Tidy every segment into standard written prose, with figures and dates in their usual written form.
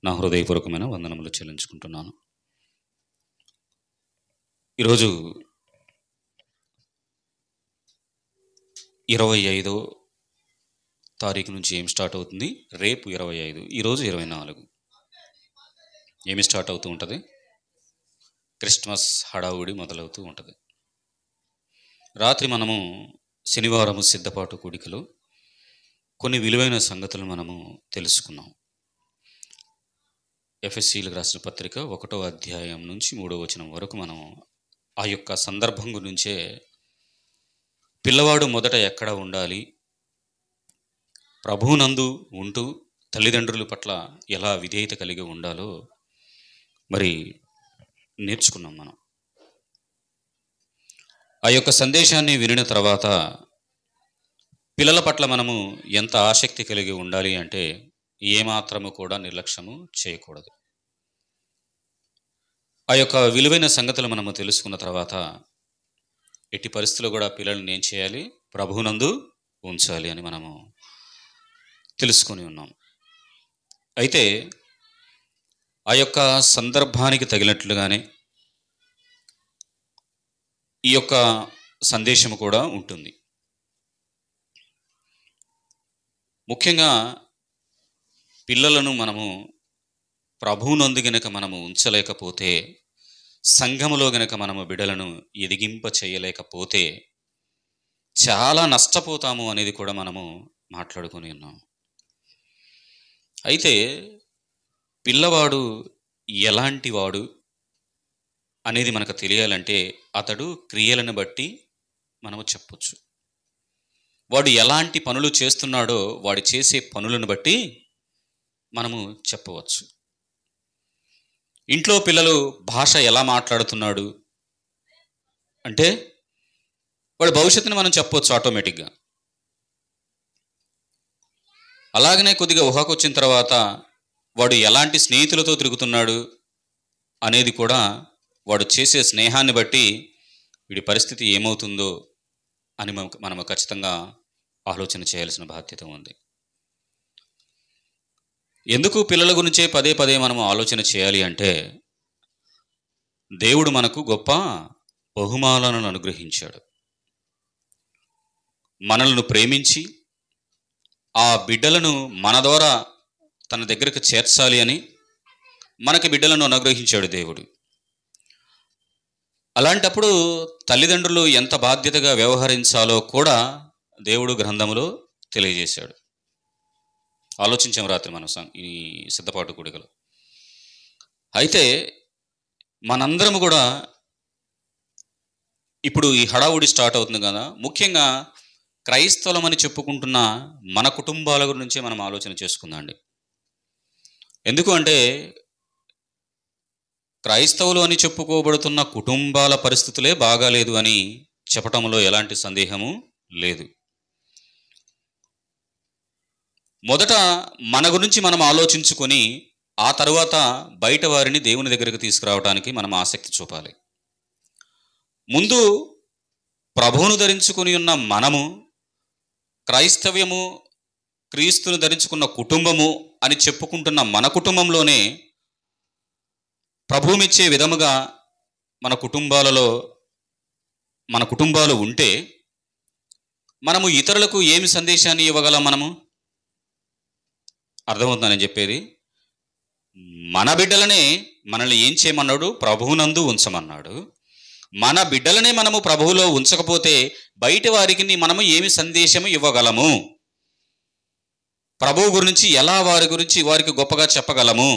నా హృదయపూర్వకమైన వందనములు చెల్లించుకుంటున్నాను. ఈరోజు 25వ తారీఖు నుంచి ఏం స్టార్ట్ అవుతుంది? రేపు 25, ఈరోజు 24. ఏమి స్టార్ట్ అవుతూ ఉంటుంది? క్రిస్మస్ హడావుడి మొదలవుతూ ఉంటుంది. రాత్రి మనము శనివారము సిద్ధపాటు కూడికలో కొన్ని విలువైన సంగతులు మనము తెలుసుకున్నాం. ఎఫెసీలకు రాసిన పత్రిక 1వ అధ్యాయం నుంచి 3వ వచనం వరకు మనం ఆ యొక్క సందర్భం గురించే, పిల్లవాడు మొదట ఎక్కడ ఉండాలి, ప్రభువునందు ఉంటూ తల్లిదండ్రుల పట్ల ఎలా విధేయత కలిగి ఉండాలో మరి నేర్చుకున్నాం మనం. ఆ యొక్క సందేశాన్ని వినిన తర్వాత పిల్లల పట్ల మనము ఎంత ఆసక్తి కలిగి ఉండాలి అంటే ఏమాత్రము కూడా నిర్లక్ష్యము చేయకూడదు. ఆ యొక్క విలువైన సంగతులు మనము తెలుసుకున్న తర్వాత ఎట్టి పరిస్థితుల్లో కూడా పిల్లల్ని ఏం చేయాలి? ప్రభువునందు ఉంచాలి అని మనము తెలుసుకొని ఉన్నాం. అయితే ఆ యొక్క సందర్భానికి తగినట్లుగానే ఈ యొక్క సందేశము కూడా ఉంటుంది. ముఖ్యంగా పిల్లలను మనము ప్రభువునందు గనక మనము ఉంచలేకపోతే, సంఘములో గనక మనము బిడ్డలను ఎదిగింప చేయలేకపోతే చాలా నష్టపోతాము అనేది కూడా మనము మాట్లాడుకొని ఉన్నాము. అయితే పిల్లవాడు ఎలాంటి వాడు అనేది మనకు తెలియాలంటే అతడు క్రియలను బట్టి మనము చెప్పొచ్చు. వాడు ఎలాంటి పనులు చేస్తున్నాడో వాడు చేసే పనులను బట్టి మనము చెప్పవచ్చు. ఇంట్లో పిల్లలు భాష ఎలా మాట్లాడుతున్నాడు అంటే వాడి భవిష్యత్తుని మనం చెప్పవచ్చు ఆటోమేటిక్గా. అలాగనే కొద్దిగా ఊహకు వచ్చిన తర్వాత వాడు ఎలాంటి స్నేహితులతో తిరుగుతున్నాడు అనేది కూడా, వాడు చేసే స్నేహాన్ని బట్టి వీడి పరిస్థితి ఏమవుతుందో అని మనము ఖచ్చితంగా ఆలోచన చేయాల్సిన బాధ్యత ఉంది. ఎందుకు పిల్లల గురించే పదే పదే మనము ఆలోచన చేయాలి అంటే, దేవుడు మనకు గొప్ప బహుమానాలను అనుగ్రహించాడు. మనల్ని ప్రేమించి ఆ బిడ్డలను మన ద్వారా తన దగ్గరకు చేర్చాలి అని మనకి బిడ్డలను అనుగ్రహించాడు దేవుడు. అలాంటప్పుడు తల్లిదండ్రులు ఎంత బాధ్యతగా వ్యవహరించాలో కూడా దేవుడు గ్రంథములో తెలియజేశాడు. ఆలోచించాం రాత్రి మనం ఈ సిద్ధపాటు కూడికలో. అయితే మనందరము కూడా ఇప్పుడు ఈ హడావుడి స్టార్ట్ అవుతుంది కదా, ముఖ్యంగా క్రైస్తవులమని చెప్పుకుంటున్న మన కుటుంబాల గురించే మనం ఆలోచన చేసుకుందామండి. ఎందుకు అంటే క్రైస్తవులు అని చెప్పుకోబడుతున్న కుటుంబాల పరిస్థితులే బాగాలేదు అని చెప్పటంలో ఎలాంటి సందేహము లేదు. మొదట మన గురించి మనం ఆలోచించుకొని ఆ తరువాత బయట వారిని దేవుని దగ్గరికి తీసుకురావడానికి మనం ఆసక్తి చూపాలి. ముందు ప్రభువును ధరించుకొని ఉన్న మనము, క్రైస్తవ్యము, క్రీస్తును ధరించుకున్న కుటుంబము అని చెప్పుకుంటున్న మన కుటుంబంలోనే ప్రభువుమిచ్చే విధముగా మన కుటుంబాలు ఉంటే మనము ఇతరులకు ఏమి సందేశాన్ని ఇవ్వగలం? అర్థమవుతుందా నేను చెప్పేది? మన బిడ్డలనే మనల్ని ఏం చేయమన్నాడు? ప్రభువునందు ఉంచమన్నాడు. మన బిడ్డలనే మనము ప్రభువులో ఉంచకపోతే బయట వారికి మనము ఏమి సందేశము ఇవ్వగలము? ప్రభువు గురించి ఎలా వారికి గొప్పగా చెప్పగలము?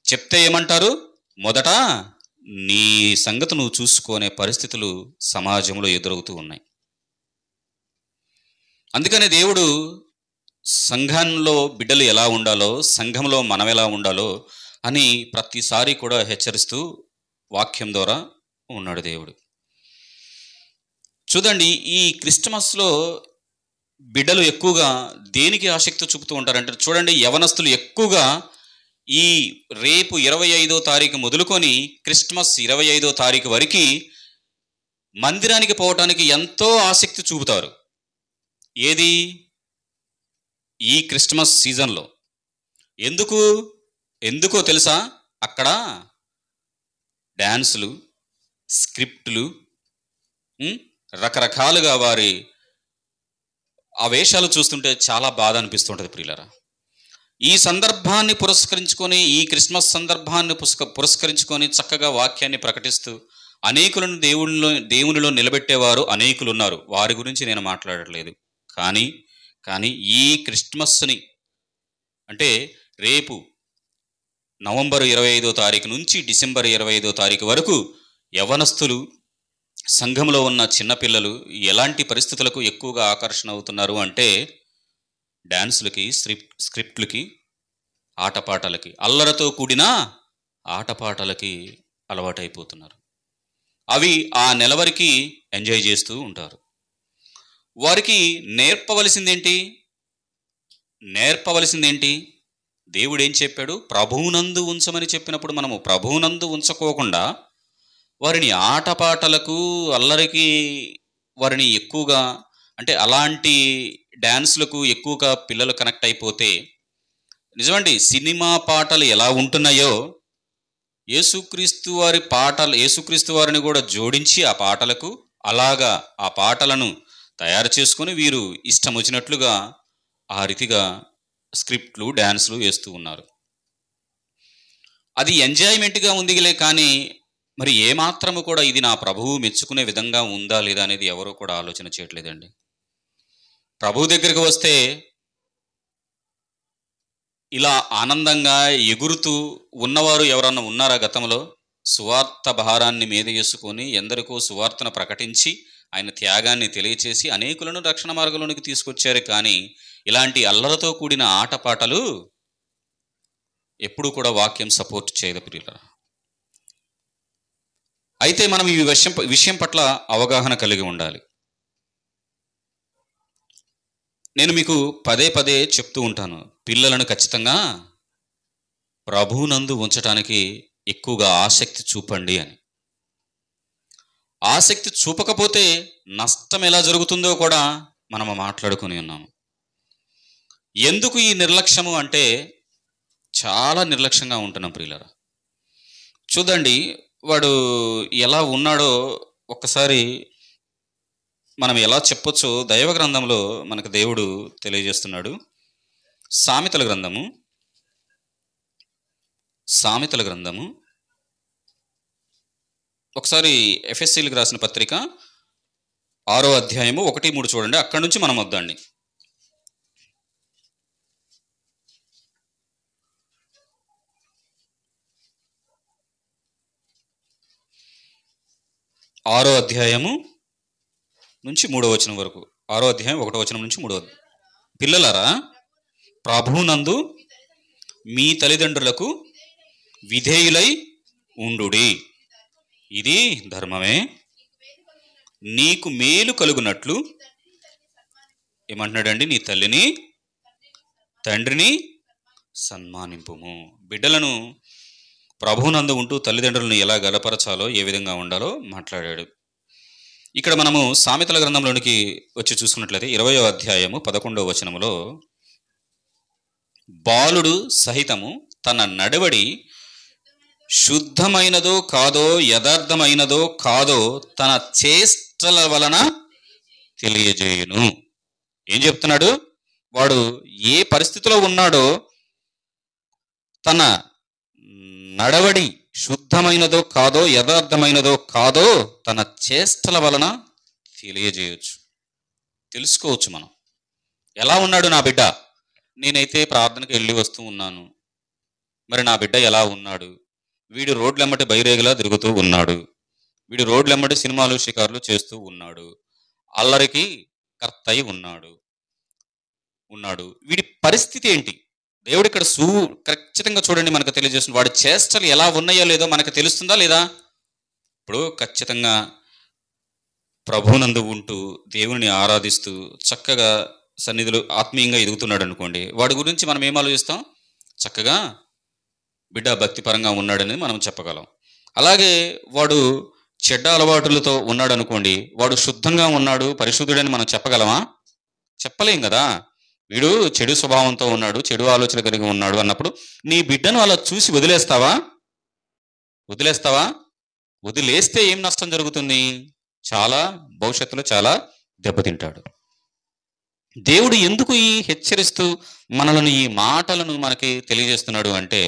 చెప్తే ఏమంటారు? మొదట నీ సంగతి నువ్వు చూసుకునే పరిస్థితులు సమాజంలో ఎదురవుతూ ఉన్నాయి. అందుకనే దేవుడు సంఘంలో బిడ్డలు ఎలా ఉండాలో, సంఘంలో మనం ఎలా ఉండాలో అని ప్రతిసారి కూడా హెచ్చరిస్తూ వాక్యం ద్వారా ఉన్నాడు దేవుడు. చూడండి, ఈ క్రిస్మస్లో బిడ్డలు ఎక్కువగా దేనికి ఆసక్తి చూపుతూ ఉంటారంటే, చూడండి, యవనస్తులు ఎక్కువగా ఈ రేపు 25వ తారీఖు మొదలుకొని క్రిస్మస్ 25వ తారీఖు వరకు మందిరానికి పోవటానికి ఎంతో ఆసక్తి చూపుతారు. ఏది? ఈ క్రిస్మస్ సీజన్లో. ఎందుకు? ఎందుకో తెలుసా? అక్కడ డ్యాన్సులు, స్క్రిప్టులు, రకరకాలుగా వారి ఆ వేషాలు చూస్తుంటే చాలా బాధ అనిపిస్తుంటుంది ప్రియులారా. ఈ సందర్భాన్ని పురస్కరించుకొని, ఈ క్రిస్మస్ సందర్భాన్ని పురస్కరించుకొని చక్కగా వాక్యాన్ని ప్రకటిస్తూ అనేకులను దేవునిలో నిలబెట్టేవారు అనేకులు ఉన్నారు. వారి గురించి నేను మాట్లాడట్లేదు. కానీ ఈ క్రిస్మస్ని అంటే రేపు నవంబర్ 25వ తారీఖు నుంచి డిసెంబర్ 25వ తారీఖు వరకు యవనస్తులు, సంఘంలో ఉన్న చిన్నపిల్లలు ఎలాంటి పరిస్థితులకు ఎక్కువగా ఆకర్షణ అవుతున్నారు అంటే డ్యాన్సులకి, స్క్రిప్ట్లకి, ఆటపాటలకి, అల్లరతో కూడిన ఆటపాటలకి అలవాటైపోతున్నారు. అవి ఆ నెల వరకు ఎంజాయ్ చేస్తూ ఉంటారు. వారికి నేర్పవలసిందేంటి? దేవుడు ఏం చెప్పాడు? ప్రభువునందు ఉంచమని చెప్పినప్పుడు మనము ప్రభువునందు ఉంచకోకుండా వారిని ఆటపాటలకు, అల్లరికి వారిని ఎక్కువగా అంటే అలాంటి డ్యాన్స్లకు ఎక్కువగా పిల్లలు కనెక్ట్ అయిపోతే నిజమండి, సినిమా పాటలు ఎలా ఉంటున్నాయో యేసుక్రీస్తు వారిని కూడా జోడించి ఆ పాటలకు అలాగా ఆ పాటలను తయారు చేసుకొని వీరు ఇష్టం వచ్చినట్లుగా ఆ రీతిగా స్క్రిప్ట్లు, డ్యాన్సులు వేస్తూ ఉన్నారు. అది ఎంజాయ్మెంట్గా ఉందిలే, కానీ మరి ఏమాత్రము కూడా ఇది నా ప్రభువు మెచ్చుకునే విధంగా ఉందా లేదా అనేది ఎవరూ కూడా ఆలోచన చేయట్లేదండి. ప్రభువు దగ్గరికి వస్తే ఇలా ఆనందంగా ఎగురుతూ ఉన్నవారు ఎవరన్నా ఉన్నారా? గతంలో సువార్త భారాన్ని మీద వేసుకొని ఎందరికో సువార్తను ప్రకటించి ఆయన త్యాగాన్ని తెలియచేసి అనేకులను రక్షణ మార్గంలోనికి తీసుకొచ్చారు. కానీ ఇలాంటి అల్లరతో కూడిన ఆటపాటలు ఎప్పుడూ కూడా వాక్యం సపోర్ట్ చేయదు ప్రియులారా. అయితే మనం ఈ విషయం పట్ల అవగాహన కలిగి ఉండాలి. నేను మీకు పదే చెప్తూ ఉంటాను, పిల్లలను ఖచ్చితంగా ప్రభువునందు ఉంచటానికి ఎక్కువగా ఆసక్తి చూపండి అని. ఆసక్తి చూపకపోతే నష్టం ఎలా జరుగుతుందో కూడా మనం మాట్లాడుకుని ఉన్నాము. ఎందుకు ఈ నిర్లక్ష్యము అంటే చాలా నిర్లక్ష్యంగా ఉంటున్నాం ప్రియులారా. చూడండి, వాడు ఎలా ఉన్నాడో ఒక్కసారి మనం ఎలా చెప్పొచ్చో దైవ గ్రంథంలో మనకు దేవుడు తెలియజేస్తున్నాడు. సామెతల గ్రంథము ఒకసారి ఎఫెసీలకు రాసిన పత్రిక 6వ అధ్యాయము 1-3 చూడండి. అక్కడి నుంచి మనం వద్దండి. ఆరో అధ్యాయము నుంచి 3వ వచనం వరకు. 6వ అధ్యాయం 1వ వచనం నుంచి 3వ. పిల్లలారా, ప్రభువునందు మీ తల్లిదండ్రులకు విధేయులై ఉండుడి, ఇది ధర్మమే. నీకు మేలు కలుగునట్లు ఏమంటున్నాడండి? నీ తల్లిని తండ్రిని సన్మానింపుము. బిడ్డలను ప్రభువునందు ఉంటూ తల్లిదండ్రులను ఎలా గలపరచాలో, ఏ విధంగా ఉండాలో మాట్లాడాడు. ఇక్కడ మనము సామెతల గ్రంథంలోనికి వచ్చి చూసుకున్నట్లయితే 20వ అధ్యాయము 11వ వచనములో, బాలుడు సహితము తన నడవడి శుద్ధమైనదో కాదో, యథార్థమైనదో కాదో తన చేష్టల వలన తెలియజేయును. ఏం చెప్తున్నాడు? వాడు ఏ పరిస్థితిలో ఉన్నాడో తన నడవడి శుద్ధమైనదో కాదో, యథార్థమైనదో కాదో తన చేష్టల వలన తెలియజేయచ్చు, తెలుసుకోవచ్చు. మనం ఎలా ఉన్నాడు నా బిడ్డ? నేనైతే ప్రార్థనకు వెళ్ళి వస్తూ ఉన్నాను, మరి నా బిడ్డ ఎలా ఉన్నాడు? వీడు రోడ్లెమ్మటి బైరేగులా తిరుగుతూ ఉన్నాడు, వీడు రోడ్లెమ్మటి సినిమాలు షికారులు చేస్తూ ఉన్నాడు, అల్లరికి కర్తయి ఉన్నాడు. వీడి పరిస్థితి ఏంటి? దేవుడు ఇక్కడ ఖచ్చితంగా చూడండి, మనకు తెలియజేస్తుంది. వాడి చేష్టలు ఎలా ఉన్నాయో లేదో మనకు తెలుస్తుందా లేదా? ఇప్పుడు ఖచ్చితంగా ప్రభువునందు ఉంటూ దేవుని ఆరాధిస్తూ చక్కగా సన్నిధిలో ఆత్మీయంగా ఎదుగుతున్నాడు అనుకోండి, వాడి గురించి మనం ఏం ఆలోచిస్తాం? చక్కగా బిడ్డ భక్తిపరంగా ఉన్నాడని మనం చెప్పగలం. అలాగే వాడు చెడ్డ అలవాటులతో ఉన్నాడు అనుకోండి, వాడు శుద్ధంగా ఉన్నాడు, పరిశుద్ధుడని మనం చెప్పగలమా? చెప్పలేం కదా. వీడు చెడు స్వభావంతో ఉన్నాడు, చెడు ఆలోచన కలిగి ఉన్నాడు అన్నప్పుడు నీ బిడ్డను అలా చూసి వదిలేస్తావా? వదిలేస్తావా? వదిలేస్తే ఏం నష్టం జరుగుతుంది? చాలా భవిష్యత్తులో చాలా దెబ్బతింటాడు. దేవుడు ఎందుకు ఈ హెచ్చరిస్తూ మనలను ఈ మాటలను మనకి తెలియజేస్తున్నాడు అంటే,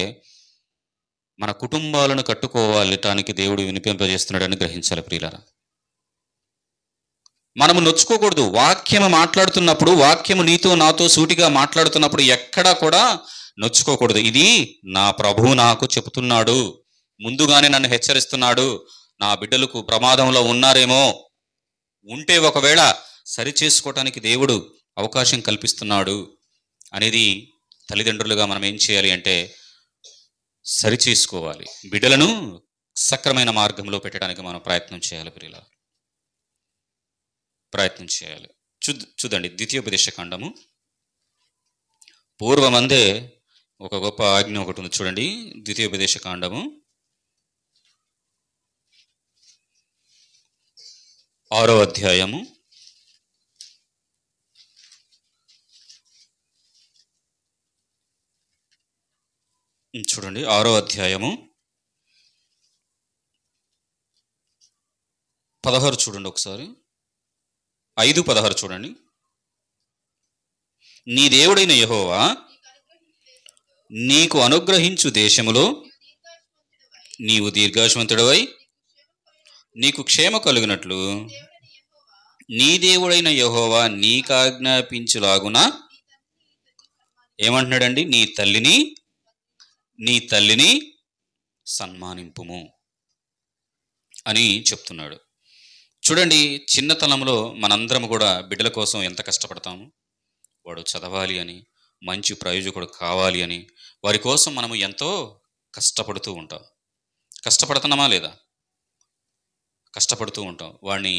మన కుటుంబాలను కట్టుకోవాలటానికి దేవుడు వినిపింపజేస్తున్నాడని గ్రహించాలి ప్రియులారా. మనము నొచ్చుకోకూడదు. వాక్యము మాట్లాడుతున్నప్పుడు, వాక్యము నీతో నాతో సూటిగా మాట్లాడుతున్నప్పుడు ఎక్కడా కూడా నొచ్చుకోకూడదు. ఇది నా ప్రభువు నాకు చెబుతున్నాడు, ముందుగానే నన్ను హెచ్చరిస్తున్నాడు, నా బిడ్డలకు ప్రమాదంలో ఉన్నారేమో, ఉంటే ఒకవేళ సరి చేసుకోవటానికి దేవుడు అవకాశం కల్పిస్తున్నాడు అనేది తల్లిదండ్రులుగా మనం ఏం చేయాలి అంటే సరి చేసుకోవాలి. బిడ్డలను సక్రమైన మార్గంలో పెట్టడానికి మనం ప్రయత్నం చేయాలి ప్రియులారా, ప్రయత్నం చేయాలి. చూడండి, ద్వితీయోపదేశ కాండము పూర్వమందే ఒక గొప్ప ఆజ్ఞ ఒకటి ఉంది. చూడండి, ద్వితీయోపదేశ కాండము 6వ అధ్యాయము 6వ అధ్యాయము 16 చూడండి ఒకసారి. 5:16 చూడండి. నీ దేవుడైన యెహోవా నీకు అనుగ్రహించు దేశములో నీవు దీర్ఘాయుష్మంతుడవై నీకు క్షేమ కలుగునట్లు నీ దేవుడైన యెహోవా నీకాజ్ఞాపించులాగున ఏమంటున్నాడండి? నీ తల్లిని సన్మానింపుము అని చెప్తున్నాడు. చూడండి, చిన్నతనంలో మనందరం కూడా బిడ్డల కోసం ఎంత కష్టపడతాము. వాడు చదవాలి అని, మంచి ప్రయోజకుడు కావాలి అని, వారి కోసం మనము ఎంతో కష్టపడుతూ ఉంటాం. కష్టపడుతున్నామా లేదా? కష్టపడుతూ ఉంటాం. వాడిని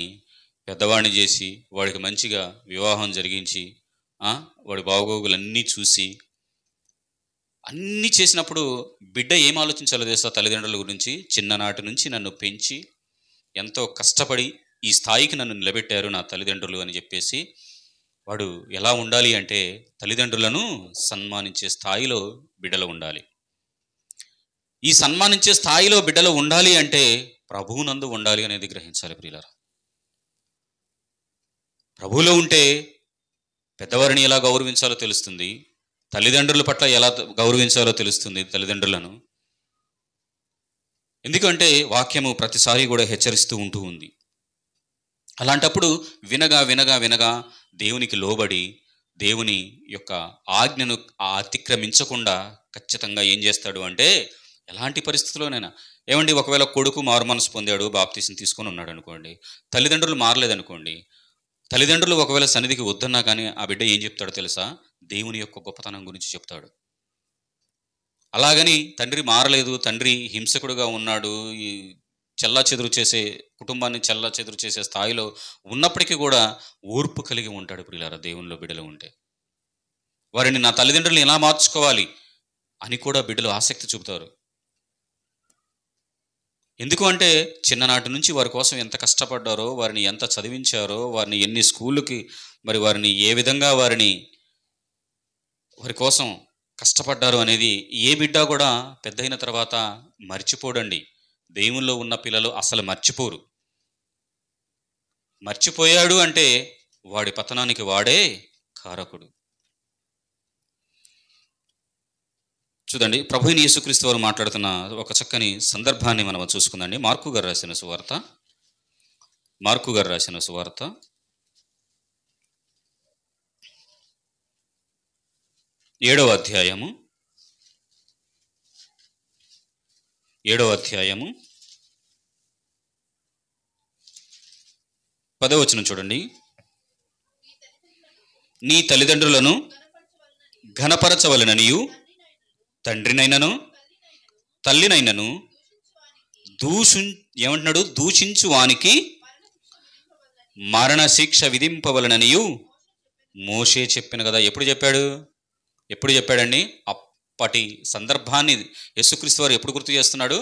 పెద్దవాడిని చేసి, వాడికి మంచిగా వివాహం జరిగించి, వాడి బాగోగులన్నీ చూసి అన్నీ చేసినప్పుడు బిడ్డ ఏం ఆలోచించాలో తెలుసా? తల్లిదండ్రుల గురించి, చిన్ననాటి నుంచి నన్ను పెంచి ఎంతో కష్టపడి ఈ స్థాయికి నన్ను నిలబెట్టారు నా తల్లిదండ్రులు అని చెప్పేసి వాడు ఎలా ఉండాలి అంటే తల్లిదండ్రులను సన్మానించే స్థాయిలో బిడ్డలు ఉండాలి. ఈ సన్మానించే స్థాయిలో బిడ్డలు ఉండాలి అంటే ప్రభువునందు ఉండాలి అనేది గ్రహించాలి ప్రియులారా. ప్రభువులో ఉంటే పెద్దవారిని ఎలా గౌరవించాలో తెలుస్తుంది, తల్లిదండ్రుల పట్ల ఎలా గౌరవించాలో తెలుస్తుంది తల్లిదండ్రులను. ఎందుకంటే వాక్యము ప్రతిసారి కూడా హెచ్చరిస్తూ ఉంది. అలాంటప్పుడు వినగా వినగా వినగా దేవునికి లోబడి దేవుని యొక్క ఆజ్ఞను అతిక్రమించకుండా ఖచ్చితంగా ఏం చేస్తాడు అంటే, ఎలాంటి పరిస్థితుల్లోనైనా ఏమండి, ఒకవేళ కొడుకు మారు మనసు పొందాడు, బాప్తీసం తీసుకొని ఉన్నాడు అనుకోండి, తల్లిదండ్రులు మారలేదనుకోండి, తల్లిదండ్రులు ఒకవేళ సన్నిధికి వద్దన్నా కానీ ఆ బిడ్డ ఏం చెప్తాడో తెలుసా? దేవుని యొక్క గొప్పతనం గురించి చెప్తాడు. అలాగని తండ్రి మారలేదు, తండ్రి హింసకుడుగా ఉన్నాడు, ఈ చెల్లాచెదురు చేసే కుటుంబాన్ని చెల్లాచెదురు చేసే స్థాయిలో ఉన్నప్పటికీ కూడా ఓర్పు కలిగి ఉంటాడు ప్రియులారా. దేవునిలో బిడ్డలు ఉంటే వారిని నా తల్లిదండ్రులను ఎలా మార్చుకోవాలి అని కూడా బిడ్డలు ఆసక్తి చూపుతారు. ఎందుకు అంటే చిన్ననాటి నుంచి వారి కోసం ఎంత కష్టపడ్డారో, వారిని ఎంత చదివించారో, వారిని ఎన్ని స్కూళ్ళకి మరి వారిని ఏ విధంగా వారి కోసం కష్టపడ్డారు అనేది ఏ బిడ్డ కూడా పెద్దయిన తర్వాత మర్చిపోడండి. దేవుల్లో ఉన్న పిల్లలు అసలు మర్చిపోరు. మర్చిపోయాడు అంటే వాడి పతనానికి వాడే కారకుడు. చూడండి, ప్రభువైన యేసుక్రీస్తు వారు మాట్లాడుతున్న ఒక చక్కని సందర్భాన్ని మనం చూసుకుందండి. మార్కు గారు రాసిన సువార్త 7వ అధ్యాయము 10వ వచనం చూడండి. నీ తల్లిదండ్రులను ఘనపరచవలననియు తండ్రినైనను తల్లినైనను ఏమంటున్నాడు? దూషించు వానికి మరణశిక్ష విధింపవలననియు మోషే చెప్పిన కదా. ఎప్పుడు చెప్పాడండి? అప్పటి సందర్భాన్ని యేసుక్రీస్తు వారు ఎప్పుడు గుర్తు చేస్తున్నాడు?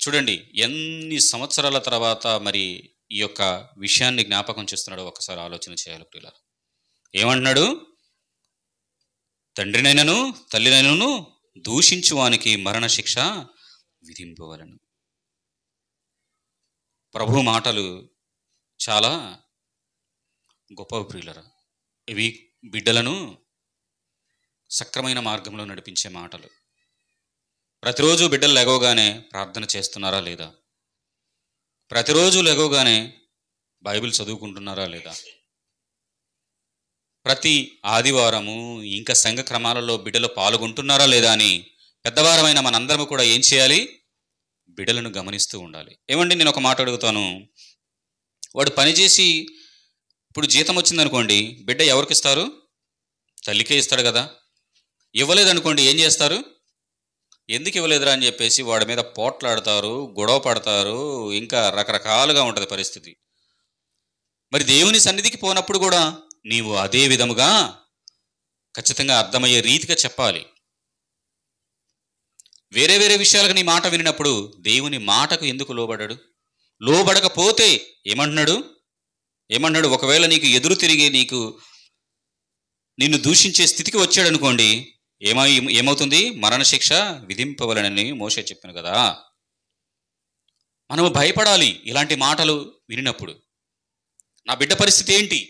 చూడండి, ఎన్ని సంవత్సరాల తర్వాత మరి ఈ యొక్క విషయాన్ని జ్ఞాపకం చేస్తున్నాడో ఒకసారి ఆలోచన చేయాలి ప్రియులారా. ఏమంటున్నాడు? తండ్రినైనను తల్లినైనను దూషించువానికి మరణశిక్ష విధింపవలను. ప్రభు మాటలు చాలా గొప్ప ప్రియులరా. ఇవి బిడ్డలను సక్రమైన మార్గంలో నడిపించే మాటలు. ప్రతిరోజు బిడ్డలు లెగవగానే ప్రార్థన చేస్తున్నారా లేదా? ప్రతిరోజు లెగవగానే బైబిల్ చదువుకుంటున్నారా లేదా? ప్రతి ఆదివారము ఇంకా సంఘ క్రమాలలో బిడ్డలు పాల్గొంటున్నారా లేదా అని పెద్దవారమైన మనందరము కూడా ఏం చేయాలి? బిడ్డలను గమనిస్తూ ఉండాలి. ఏమండి, నేను ఒక మాట అడుగుతాను. వాడు పనిచేసి ఇప్పుడు జీతం వచ్చిందనుకోండి, బిడ్డ ఎవరికి ఇస్తారు? తల్లికే ఇస్తాడు కదా. ఇవ్వలేదనుకోండి, ఏం చేస్తారు? ఎందుకు ఇవ్వలేదురా అని చెప్పేసి వాడి మీద పోట్లాడతారు, గొడవ పడతారు, ఇంకా రకరకాలుగా ఉంటుంది పరిస్థితి. మరి దేవుని సన్నిధికి పోనప్పుడు కూడా నీవు అదే విధముగా ఖచ్చితంగా అర్థమయ్యే రీతిగా చెప్పాలి. వేరే వేరే విషయాలకు నీ మాట వినినప్పుడు దేవుని మాటకు ఎందుకు లోబడ్డాడు? లోబడకపోతే ఏమంటున్నాడు? ఒకవేళ నీకు ఎదురు తిరిగి నిన్ను దూషించే స్థితికి వచ్చాడు అనుకోండి, ఏమవుతుంది? మరణశిక్ష విధింపవలనని మోషే చెప్పాను కదా. మనము భయపడాలి ఇలాంటి మాటలు వినినప్పుడు. నా బిడ్డ పరిస్థితి ఏంటి?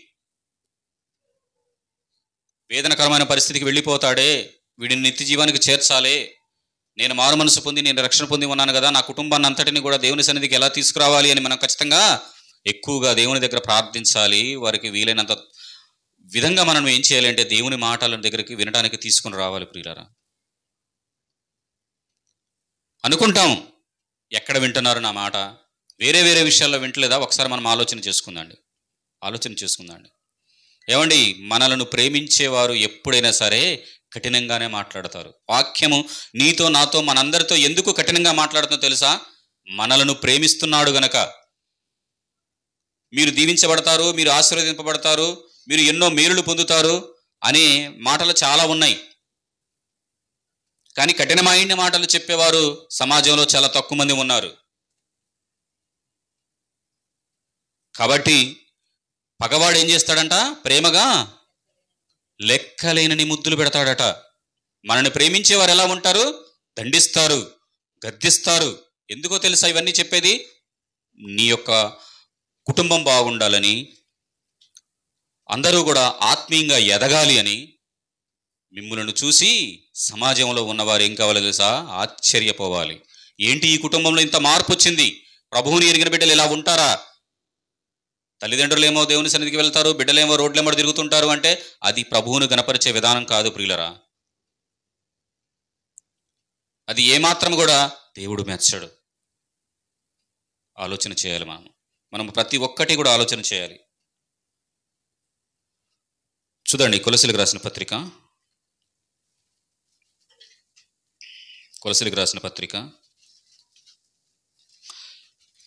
వేదనకరమైన పరిస్థితికి వెళ్ళిపోతాడే, వీడిని నిత్య జీవానికి చేర్చాలే, నేను మారు మనసు పొంది నేను రక్షణ పొంది ఉన్నాను కదా, నా కుటుంబాన్ని అంతటిని కూడా దేవుని సన్నిధికి ఎలా తీసుకురావాలి అని మనం ఖచ్చితంగా ఎక్కువగా దేవుని దగ్గర ప్రార్థించాలి. వారికి వీలైనంత విధంగా మనం ఏం చేయాలి అంటే దేవుని మాటల దగ్గరికి వినడానికి తీసుకుని రావాలి. ప్రియులారా, అనుకుంటాం ఎక్కడ వింటున్నారు నా మాట, వేరే వేరే విషయాల్లో వింటలేదా? ఒకసారి మనం ఆలోచన చేసుకుందాండి. ఏమండి, మనలను ప్రేమించేవారు ఎప్పుడైనా సరే కఠినంగానే మాట్లాడతారు. వాక్యము నీతో నాతో మనందరితో ఎందుకు కఠినంగా మాట్లాడుతుందో తెలుసా? మనలను ప్రేమిస్తున్నాడు గనక. మీరు దీవించబడతారు, మీరు ఆశీర్వదింపబడతారు, మీరు ఎన్నో మేలులు పొందుతారు అనే మాటలు చాలా ఉన్నాయి. కానీ కఠినమైన మాటలు చెప్పేవారు సమాజంలో చాలా తక్కువ మంది ఉన్నారు. కాబట్టి పగవాడు ఏం చేస్తాడంట? ప్రేమగా లెక్కలేనని ముద్దులు పెడతాడట. మనల్ని ప్రేమించేవారు ఎలా ఉంటారు? దండిస్తారు, గద్దిస్తారు. ఎందుకో తెలుసా ఇవన్నీ చెప్పేది? నీ యొక్క కుటుంబం బాగుండాలని, అందరూ కూడా ఆత్మీయంగా ఎదగాలి అని. మిమ్ములను చూసి సమాజంలో ఉన్నవారు ఏం కావాలో తెలుసా? ఆశ్చర్యపోవాలి. ఏంటి ఈ కుటుంబంలో ఇంత మార్పు వచ్చింది? ప్రభువుని ఎరిగిన బిడ్డలు ఇలా ఉంటారా? తల్లిదండ్రులేమో దేవుని సన్నిధికి వెళ్తారు, బిడ్డలేమో రోడ్లెమ్మడ తిరుగుతుంటారు అంటే అది ప్రభువును గణపరిచే విధానం కాదు ప్రియులరా. అది ఏమాత్రం కూడా దేవుడు మెచ్చడు. ఆలోచన చేయాలి. మనం ప్రతి ఒక్కటి కూడా ఆలోచన చేయాలి. చూడండి, కొలసీలకు రాసిన పత్రిక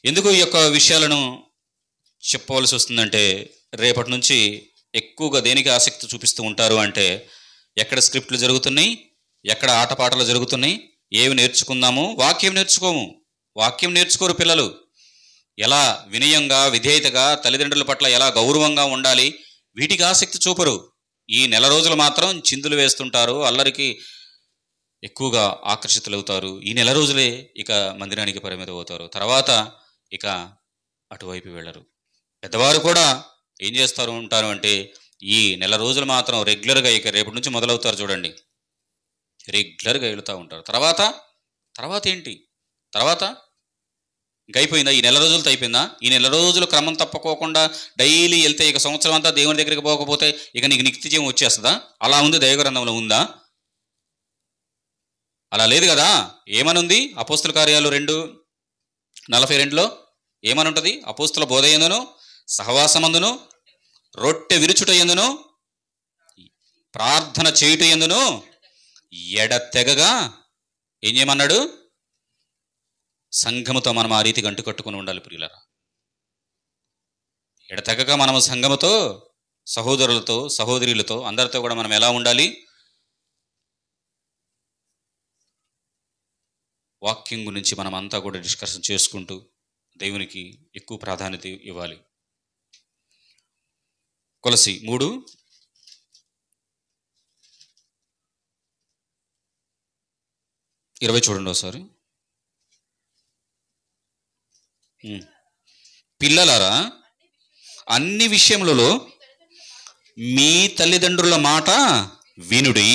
ఎందుకు ఈ యొక్క విషయాలను చెప్పవలసి వస్తుందంటే, రేపటి నుంచి ఎక్కువగా దేనికి ఆసక్తి చూపిస్తూ ఉంటారు అంటే, ఎక్కడ స్క్రిప్ట్లు జరుగుతున్నాయి, ఎక్కడ ఆటపాటలు జరుగుతున్నాయి, ఏవి నేర్చుకుందాము, వాక్యం నేర్చుకోము. వాక్యం నేర్చుకోరు పిల్లలు. ఎలా వినయంగా విధేయతగా తల్లిదండ్రుల పట్ల ఎలా గౌరవంగా ఉండాలి, వీటికి ఆసక్తి చూపరు. ఈ నెల రోజులు మాత్రం చిందులు వేస్తుంటారు, అల్లరికి ఎక్కువగా ఆకర్షితులవుతారు. ఈ నెల రోజులే ఇక మందిరానికి పరిమితం అవుతారు. తర్వాత ఇక అటువైపు వెళ్ళరు. పెద్దవారు కూడా ఏం చేస్తారు ఉంటారు అంటే, ఈ నెల రోజులు మాత్రం రెగ్యులర్గా ఇక రేపటి నుంచి మొదలవుతారు చూడండి, రెగ్యులర్గా వెళుతూ ఉంటారు. తర్వాత ఏంటి? తర్వాత ఇంక అయిపోయిందా? ఈ నెల రోజులతో అయిపోయిందా? ఈ నెల రోజులు క్రమం తప్పకోకుండా డైలీ వెళ్తే ఇక సంవత్సరం అంతా దేవుని దగ్గరికి పోకపోతే ఇక నీకు నిత్య జీవం వచ్చేస్తుందా? అలా ఉంది దైవగ్రంథంలో ఉందా? అలా లేదు కదా. ఏమనుంది? అపోస్తుల కార్యాలు 2:42లో ఏమనుంటుంది? అపోస్తుల బోధ యందును, సహవాసమందును, రొట్టె విరుచుట యందును, ప్రార్థన చేయుట యందును ఎడతెగగా ఏం చేయమన్నాడు? సంఘముతో మనం ఆ రీతిగా అంటుకట్టుకుని ఉండాలి ప్రియులారా. ఎడతెగక మనము సంఘముతో, సహోదరులతో, సహోదరులతో అందరితో కూడా మనం ఎలా ఉండాలి? వాక్యం గురించి మనం అంతా కూడా డిస్కషన్ చేసుకుంటూ దేవునికి ఎక్కువ ప్రాధాన్యత ఇవ్వాలి. కొలసి 3 20 చూడండి ఒకసారి. పిల్లలారా, అన్ని విషయములలో మీ తల్లిదండ్రుల మాట వినుడి,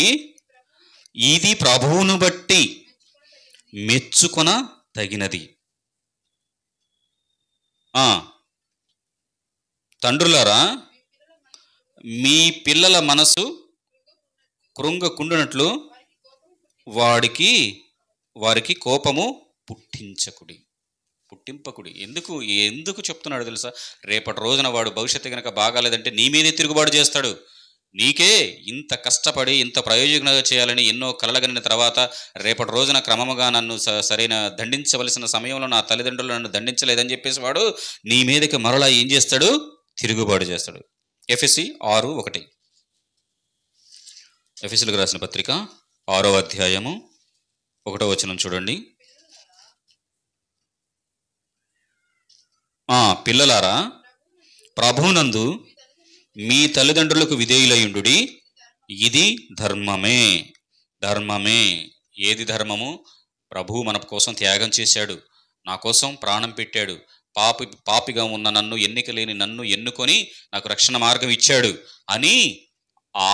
ఇది ప్రభువును బట్టి మెచ్చుకొన తగినది. తండ్రులారా, మీ పిల్లల మనసు కృంగకుండునట్లు వారికి కోపము పుట్టింపకుడి. ఎందుకు చెప్తున్నాడు తెలుసా? రేపటి రోజున వాడు భవిష్యత్తు కనుక బాగాలేదంటే నీ మీదే తిరుగుబాటు చేస్తాడు. నీకే ఇంత కష్టపడి ఇంత ప్రయోజనంగా చేయాలని ఎన్నో కలలుగనిన తర్వాత రేపటి రోజున క్రమముగా నన్ను సరైన దండించవలసిన సమయంలో నా తల్లిదండ్రులు నన్ను దండించలేదని చెప్పేసి వాడు నీ మీదకి మరలా ఏం చేస్తాడు? తిరుగుబాటు చేస్తాడు. ఎఫెసీ 6:1. ఎఫెసీలకు రాసిన పత్రిక 6వ అధ్యాయము 1వ వచనం చూడండి. పిల్లలారా, ప్రభువునందు మీ తల్లిదండ్రులకు విధేయులయుండుడి, ఇది ధర్మమే. ఏది ధర్మము? ప్రభువు మన కోసం త్యాగం చేశాడు, నా కోసం ప్రాణం పెట్టాడు, పాపిగా ఉన్న నన్ను, ఎన్నిక లేని నన్ను ఎన్నుకొని నాకు రక్షణ మార్గం ఇచ్చాడు అని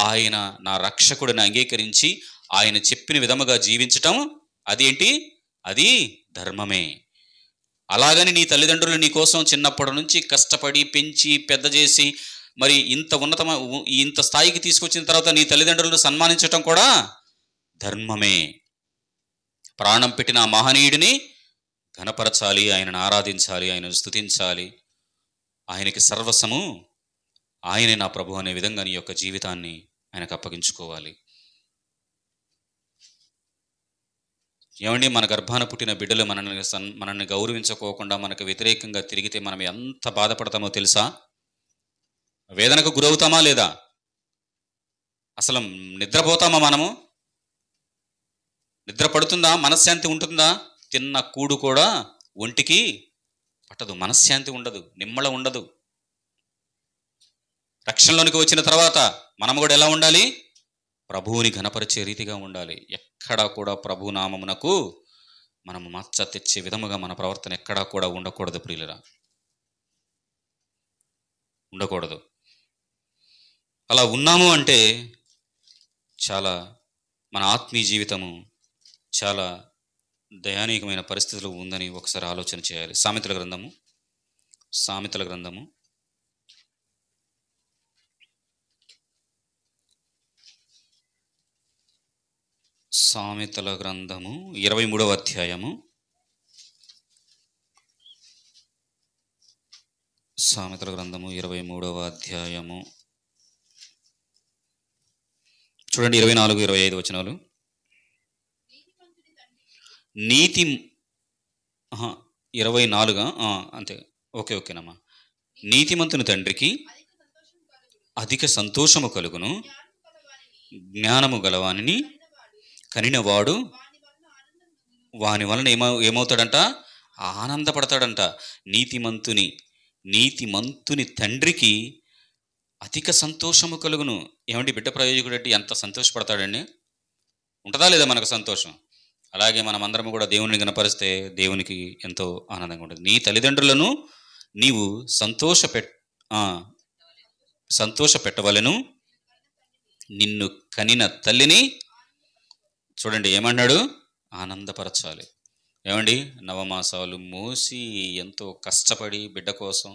ఆయన నా రక్షకుడిని అంగీకరించి ఆయన చెప్పిన విధముగా జీవించటం అదేంటి? అది ధర్మమే. అలాగని నీ తల్లిదండ్రులు నీ కోసం చిన్నప్పటి నుంచి కష్టపడి పెంచి పెద్ద చేసి మరి ఇంత స్థాయికి తీసుకొచ్చిన తర్వాత నీ తల్లిదండ్రులను సన్మానించటం కూడా ధర్మమే. ప్రాణం పెట్టిన మహనీయుడిని ఘనపరచాలి, ఆయనను ఆరాధించాలి, ఆయనను స్తుతించాలి, ఆయనకి సర్వస్వము, ఆయనే నా ప్రభు అనే విధంగా నీ యొక్క జీవితాన్ని ఆయనకు అప్పగించుకోవాలి. ఏమండి, మన గర్భాన పుట్టిన బిడ్డలు మనల్ని గౌరవించుకోకుండా మనకు వ్యతిరేకంగా తిరిగితే మనం ఎంత బాధపడతామో తెలుసా? వేదనకు గురవుతామా లేదా? అసలు నిద్రపోతామా? మనము నిద్ర పడుతుందా? మనశ్శాంతి ఉంటుందా? తిన్న కూడు కూడా ఒంటికి పట్టదు, మనశ్శాంతి ఉండదు, నిమ్మళ ఉండదు. రక్షణలోనికి వచ్చిన తర్వాత మనము కూడా ఎలా ఉండాలి? ప్రభువుని ఘనపరిచే రీతిగా ఉండాలి. ఎక్కడా కూడా ప్రభు నామమునకు మనము మచ్చ తెచ్చే విధముగా మన ప్రవర్తన ఎక్కడా కూడా ఉండకూడదు. ప్రియులరా, ఉండకూడదు. అలా ఉన్నాము అంటే చాలా మన ఆత్మీయ జీవితము చాలా దయానీయమైన పరిస్థితులు ఉందని ఒకసారి ఆలోచన చేయాలి. సామెతల గ్రంథము 23వ అధ్యాయము. సామెతల గ్రంథము 23వ అధ్యాయము చూడండి, 24-25 వచనాలు. నీతి 24 అంతే, ఓకేనమ్మా. నీతిమంతుని తండ్రికి అధిక సంతోషము కలుగును, జ్ఞానము గలవానిని కనినవాడు వాని వలన ఏమవుతాడంట? ఆనందపడతాడంట. నీతిమంతుని తండ్రికి అధిక సంతోషము కలుగును. ఏమండి, బిడ్డ ప్రయోజకుడు అంటే ఎంత సంతోషపడతాడండి? ఉంటుందా లేదా మనకు సంతోషం? అలాగే మనం అందరం కూడా దేవుని గణపరిస్తే దేవునికి ఎంతో ఆనందంగా ఉంటుంది. నీ తల్లిదండ్రులను నీవు సంతోష పెట్టవలెను, నిన్ను కనిన తల్లిని చూడండి ఏమన్నాడు? ఆనందపరచాలి. ఏమండి, నవమాసాలు మోసి ఎంతో కష్టపడి బిడ్డ కోసం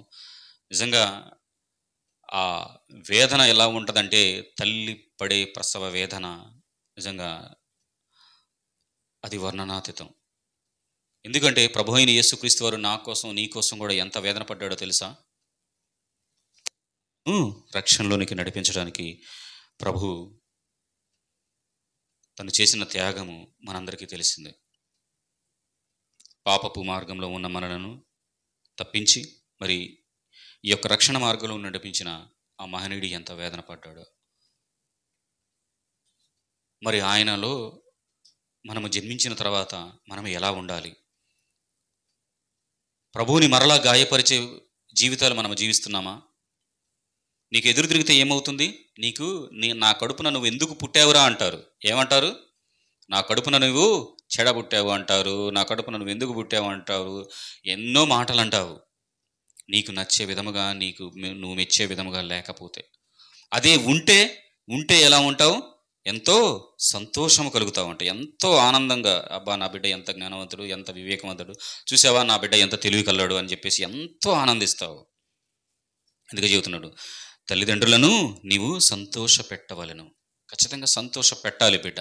నిజంగా ఆ వేదన ఎలా ఉంటుందంటే, తల్లి పడే ప్రసవ వేదన నిజంగా అది వర్ణనాతీతం. ఎందుకంటే ప్రభు అయిన యేసుక్రీస్తు వారు నా కోసం నీ కోసం కూడా ఎంత వేదన పడ్డాడో తెలుసా? రక్షణలోనికి నడిపించడానికి ప్రభు తను చేసిన త్యాగము మనందరికీ తెలిసిందే. పాపపు మార్గంలో ఉన్న మనలను తప్పించి మరి ఈ యొక్క రక్షణ మార్గంలో నడిపించిన ఆ మహనీయుడు ఎంత వేదన పడ్డాడో. మరి ఆయనలో మనము జన్మించిన తర్వాత మనం ఎలా ఉండాలి? ప్రభువుని మరలా గాయపరిచే జీవితాలు మనం జీవిస్తున్నామా? నీకు ఎదురు తిరిగితే ఏమవుతుంది? నా కడుపున నువ్వు ఎందుకు పుట్టావురా అంటారు. ఏమంటారు? నా కడుపున నువ్వు చెడబుట్టావు అంటారు, నా కడుపున నువ్వు ఎందుకు పుట్టావు అంటారు, ఎన్నో మాటలు అంటావు. నీకు నచ్చే విధముగా, నువ్వు మెచ్చే విధముగా లేకపోతే. అదే ఉంటే ఎలా ఉంటావు? ఎంతో సంతోషము కలుగుతావు అంట, ఎంతో ఆనందంగా. అబ్బా, నా బిడ్డ ఎంత జ్ఞానవంతుడు, ఎంత వివేకవంతుడు, చూసావా నా బిడ్డ ఎంత తెలివి కల్లాడు అని చెప్పేసి ఎంతో ఆనందిస్తావు. అందుకే చెబుతున్నాడు, తల్లిదండ్రులను నీవు సంతోష పెట్టవలెను. ఖచ్చితంగా సంతోష పెట్టాలి బిడ్డ.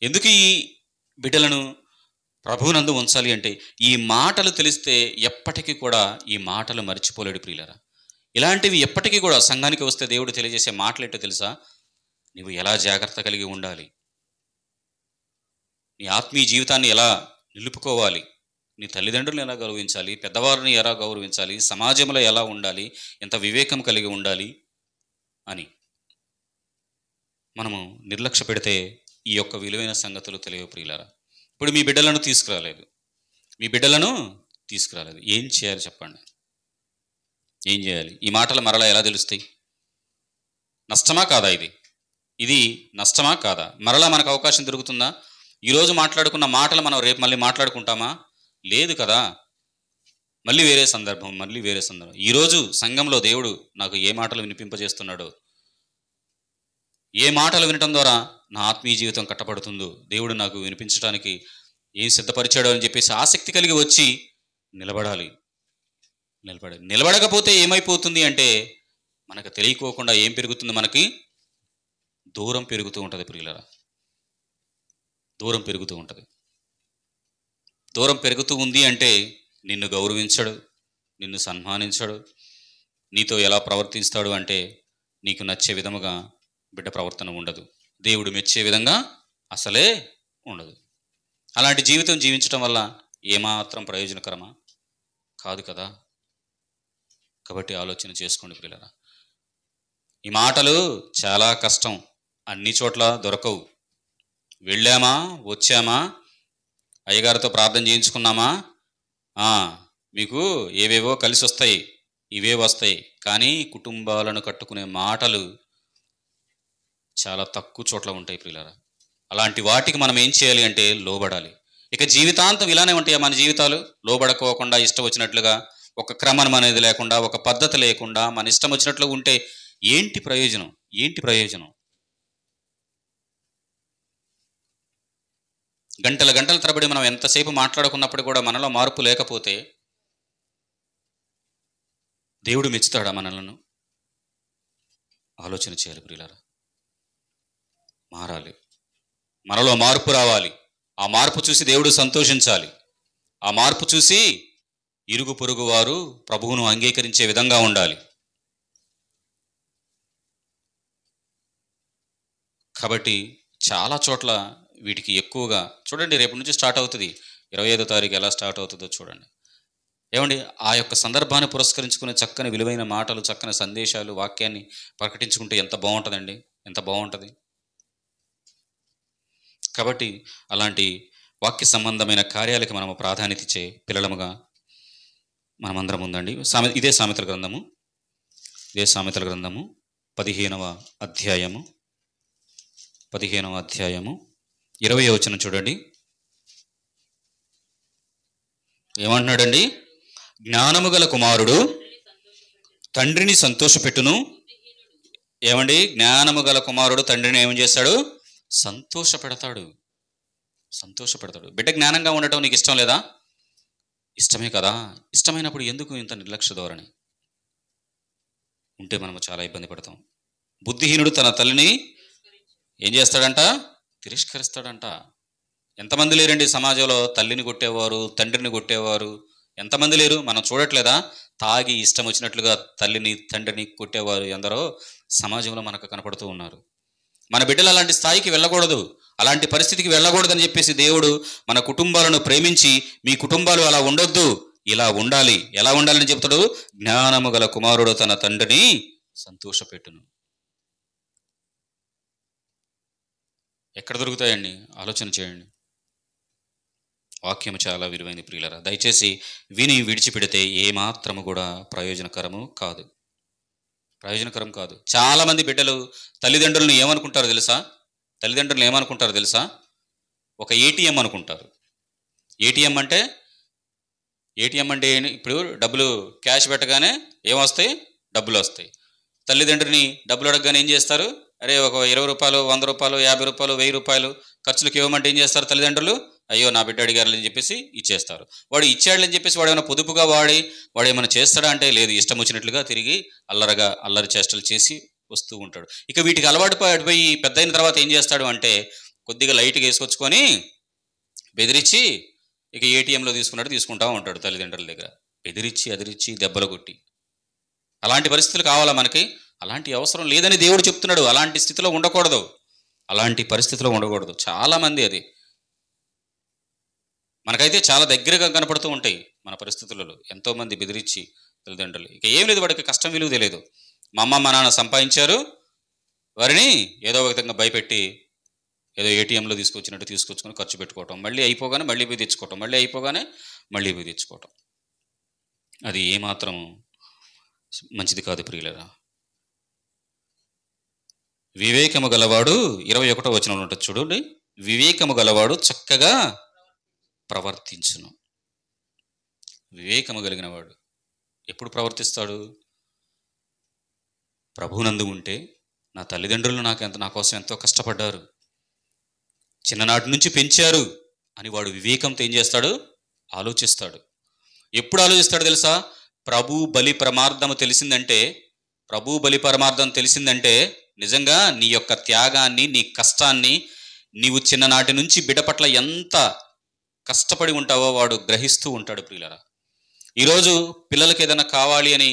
ఎందుకు ఈ బిడ్డలను ప్రభువునందు ఉంచాలి అంటే, ఈ మాటలు తెలిస్తే ఎప్పటికీ కూడా ఈ మాటలు మర్చిపోలేడు ప్రియులారా. ఇలాంటివి ఎప్పటికీ కూడా సంఘానికి వస్తే దేవుడు తెలియజేసే మాటలు ఏంటో తెలుసా? నీవు ఎలా జాగ్రత్త కలిగి ఉండాలి, నీ ఆత్మీయ జీవితాన్ని ఎలా నిలుపుకోవాలి, నీ తల్లిదండ్రులను ఎలా గౌరవించాలి, పెద్దవారిని ఎలా గౌరవించాలి, సమాజంలో ఎలా ఉండాలి, ఎంత వివేకం కలిగి ఉండాలి అని మనము నిర్లక్ష్య పెడితే ఈ యొక్క విలువైన సంగతులు తెలియవు ప్రియులారా. ఇప్పుడు మీ బిడ్డలను తీసుకురాలేదు, ఏం చేయాలి చెప్పండి? ఏం చేయాలి? ఈ మాటలు మరలా ఎలా తెలుస్తాయి? నష్టమా కాదా? ఇది నష్టమా కాదా? మరలా మనకు అవకాశం దొరుకుతుందా? ఈరోజు మాట్లాడుకున్న మాటలు మనం రేపు మళ్ళీ మాట్లాడుకుంటామా? లేదు కదా. మళ్ళీ వేరే సందర్భం. ఈరోజు సంఘంలో దేవుడు నాకు ఏ మాటలు వినిపింపజేస్తున్నాడో, ఏ మాటలు వినటం ద్వారా నా ఆత్మీయ జీవితం కట్టబడుతుందో, దేవుడు నాకు వినిపించడానికి ఏం సిద్ధపరిచాడో అని చెప్పేసి ఆసక్తి కలిగి వచ్చి నిలబడకపోతే ఏమైపోతుంది అంటే, మనకు తెలియకోకుండా ఏం పెరుగుతుంది? మనకి దూరం పెరుగుతూ ఉంటుంది ప్రియులారా. దూరం పెరుగుతూ ఉంది అంటే నిన్ను గౌరవించడు, నిన్ను సన్మానించడు, నీతో ఎలా ప్రవర్తిస్తాడు అంటే నీకు నచ్చే విధముగా బిడ్డ ప్రవర్తన ఉండదు, దేవుడు మెచ్చే విధంగా అసలే ఉండదు. అలాంటి జీవితం జీవించడం వల్ల ఏమాత్రం ప్రయోజనకరమా? కాదు కదా. కాబట్టి ఆలోచన చేసుకోండి ప్రియులారా. ఈ మాటలు చాలా కష్టం, అన్ని చోట్ల దొరకవు. వెళ్ళామా, వచ్చామా, అయ్యగారితో ప్రార్థన చేయించుకున్నామా, మీకు ఏవేవో కలిసి వస్తాయి, ఇవే వస్తాయి. కానీ కుటుంబాలను కట్టుకునే మాటలు చాలా తక్కువ చోట్ల ఉంటాయి ప్రియులారా. అలాంటి వాటికి మనం ఏం చేయాలి అంటే లోబడాలి. ఇక జీవితాంతం ఇలానే ఉంటాయి మన జీవితాలు. లోబడుకోకుండా ఇష్టం వచ్చినట్లుగా, ఒక క్రమం అనేది లేకుండా, ఒక పద్ధతి లేకుండా మన ఇష్టం వచ్చినట్లు ఉంటే ఏంటి ప్రయోజనం? గంటల తరబడి మనం ఎంతసేపు మాట్లాడుకున్నప్పుడు కూడా మనలో మార్పు లేకపోతే దేవుడు మెచ్చుతాడా మనలను? ఆలోచన చేయాలి ప్రియులారా. మారాలి, మనలో మార్పు రావాలి. ఆ మార్పు చూసి దేవుడు సంతోషించాలి. ఆ మార్పు చూసి ఇరుగు పొరుగు వారు ప్రభువును అంగీకరించే విధంగా ఉండాలి. కాబట్టి చాలా చోట్ల వీటికి ఎక్కువగా చూడండి. రేపు నుంచి స్టార్ట్ అవుతుంది, 25వ తారీఖు ఎలా స్టార్ట్ అవుతుందో చూడండి. ఏమండి, ఆ యొక్క సందర్భాన్ని పురస్కరించుకునే చక్కని విలువైన మాటలు, చక్కని సందేశాలు, వాక్యాన్ని ప్రకటించుకుంటే ఎంత బాగుంటుందండి, ఎంత బాగుంటుంది. కాబట్టి అలాంటి వాక్య సంబంధమైన కార్యాలకి మనము ప్రాధాన్యత ఇచ్చే పిల్లలముగా మనమందరం ఉందండి. ఇదే సామెతల గ్రంథము 15వ అధ్యాయము 20వ వచనం చూడండి. ఏమంటున్నాడండి? జ్ఞానము గల కుమారుడు తండ్రిని సంతోషపెట్టును. ఏమండి? జ్ఞానము గల కుమారుడు తండ్రిని ఏం చేస్తాడు? సంతోషపెడతాడు. బిడ్డ జ్ఞానంగా ఉండటం నీకు ఇష్టం లేదా? ఇష్టమే కదా. ఇష్టమైనప్పుడు ఎందుకు ఇంత నిర్లక్ష్య ధోరణి ఉంటే మనము చాలా ఇబ్బంది పడతాం. బుద్ధిహీనుడు తన తల్లిని ఏం చేస్తాడంట? తిరస్కరిస్తాడంట. ఎంతమంది లేరండి సమాజంలో తల్లిని కొట్టేవారు, తండ్రిని కొట్టేవారు? ఎంతమంది లేరు? మనం చూడట్లేదా? తాగి ఇష్టం వచ్చినట్లుగా తల్లిని తండ్రిని కొట్టేవారు ఎందరో సమాజంలో మనకు కనపడుతూ ఉన్నారు. మన బిడ్డలు అలాంటి స్థాయికి వెళ్ళకూడదు, అలాంటి పరిస్థితికి వెళ్ళకూడదని చెప్పేసి దేవుడు మన కుటుంబాలను ప్రేమించి, మీ కుటుంబాలు అలా ఉండొద్దు, ఇలా ఉండాలి. ఎలా ఉండాలని చెప్తాడు? జ్ఞానము గల కుమారుడు తన తండ్రిని సంతోషపెట్టును. ఎక్కడ దొరుకుతాయండి? ఆలోచన చేయండి. వాక్యం చాలా విలువైంది ప్రియులరా. దయచేసి విని విడిచిపెడితే ఏమాత్రము కూడా ప్రయోజనకరం కాదు. చాలామంది బిడ్డలు తల్లిదండ్రులను ఏమనుకుంటారో తెలుసా? ఒక ఏటీఎం అనుకుంటారు. ఏటీఎం అంటే ఇప్పుడు డబ్బులు క్యాష్ పెట్టగానే ఏమొస్తాయి? డబ్బులు వస్తాయి. తల్లిదండ్రుని డబ్బులు అడగగానే ఏం చేస్తారు? అరే ఒక 20 రూపాయలు, 100 రూపాయలు, 50 రూపాయలు, 1000 రూపాయలు ఖర్చులకు ఇవ్వమంటే ఏం చేస్తారు తల్లిదండ్రులు? అయ్యో నా బిడ్డ అడిగారు అని చెప్పేసి ఇచ్చేస్తారు. వాడు ఇచ్చాడని చెప్పేసి వాడు ఏమైనా పొదుపుగా వాడు ఏమైనా చేస్తాడా అంటే లేదు. ఇష్టం వచ్చినట్లుగా తిరిగి అల్లరి చేష్టలు చేసి వస్తూ ఉంటాడు. ఇక వీటికి అలవాటు పడిపోయి పెద్ద అయిన తర్వాత ఏం చేస్తాడు అంటే కొద్దిగా లైట్గా వేసుకొచ్చుకొని బెదిరించి ఇక ఏటీఎంలో తీసుకుంటా ఉంటాడు తల్లిదండ్రుల దగ్గర. బెదిరించి అదిరించి దెబ్బలు కొట్టి. అలాంటి పరిస్థితులు కావాలా మనకి? అలాంటి అవసరం లేదని దేవుడు చెప్తున్నాడు. అలాంటి స్థితిలో ఉండకూడదు. అలాంటి పరిస్థితిలో ఉండకూడదు. చాలామంది అది మనకైతే చాలా దగ్గరగా కనపడుతూ ఉంటాయి మన పరిస్థితులలో. ఎంతోమంది బెదిరించి తల్లిదండ్రులు ఇక ఏం లేదు, వాడికి కష్టం విలువ తెలియదు. మా అమ్మ మా నాన్న సంపాదించారు, వారిని ఏదో ఒక విధంగా భయపెట్టి ఏదో ఏటీఎంలో తీసుకొచ్చుకొని ఖర్చు పెట్టుకోవటం, మళ్ళీ అయిపోగానే మళ్ళీ పోయి తెచ్చుకోవటం, మళ్ళీ అయిపోగానే మళ్ళీ పోయి తెచ్చుకోవటం. అది ఏమాత్రం మంచిది కాదు ప్రియులరా. వివేకము గలవాడు 21వ వచనంలో ఉంటుంది చూడండి. వివేకము గలవాడు చక్కగా ప్రవర్తించును. వివేకము కలిగిన వాడు ఎప్పుడు ప్రవర్తిస్తాడు? ప్రభువునందు ఉంటే నా తల్లిదండ్రులు నా కోసం ఎంతో కష్టపడ్డారు, చిన్ననాటి నుంచి పెంచారు అని వాడు వివేకంతో ఏం చేస్తాడు? ఆలోచిస్తాడు. ఎప్పుడు ఆలోచిస్తాడు తెలుసా? ప్రభు బలి ప్రమార్థం తెలిసిందంటే నిజంగా నీ యొక్క త్యాగాన్ని, నీ కష్టాన్ని, నీవు చిన్ననాటి నుంచి బిడ్డ పట్ల ఎంత కష్టపడి ఉంటావో వాడు గ్రహిస్తూ ఉంటాడు ప్రియులరా. ఈరోజు పిల్లలకి ఏదైనా కావాలి అని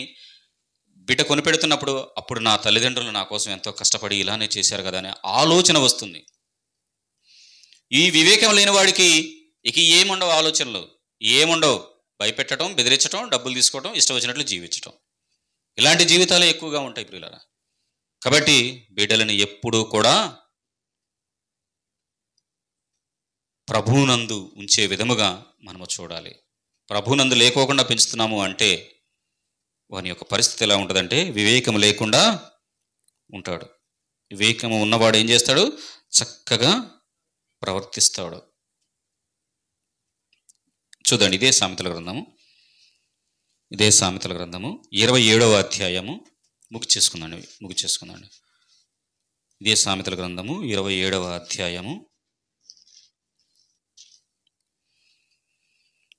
బిడ్డ కొనిపెడుతున్నప్పుడు అప్పుడు నా తల్లిదండ్రులు నా కోసం ఎంతో కష్టపడి ఇలానే చేశారు కదా అనే ఆలోచన వస్తుంది. ఈ వివేకం లేని వాడికి ఇక ఏముండవు, ఆలోచనలు ఏముండవు. భయపెట్టడం, బెదిరించడం, డబ్బులు తీసుకోవడం, ఇష్టం వచ్చినట్లు జీవించడం, ఇలాంటి జీవితాలే ఎక్కువగా ఉంటాయి ప్రియులారా. కాబట్టి బిడ్డలని ఎప్పుడూ కూడా ప్రభువునందు ఉంచే విధముగా మనము చూడాలి. ప్రభువునందు లేకోకుండా పెంచుతున్నాము అంటే వాని యొక్క పరిస్థితి ఎలా ఉంటుందంటే వివేకం లేకుండా ఉంటాడు. వివేకము ఉన్నవాడు ఏం చేస్తాడు? చక్కగా ప్రవర్తిస్తాడు. చూడండి, ఇదే సామెతల గ్రంథము 27వ అధ్యాయము ముగిచేసుకుందండి. ఇదే సామెతల గ్రంథము 27వ అధ్యాయము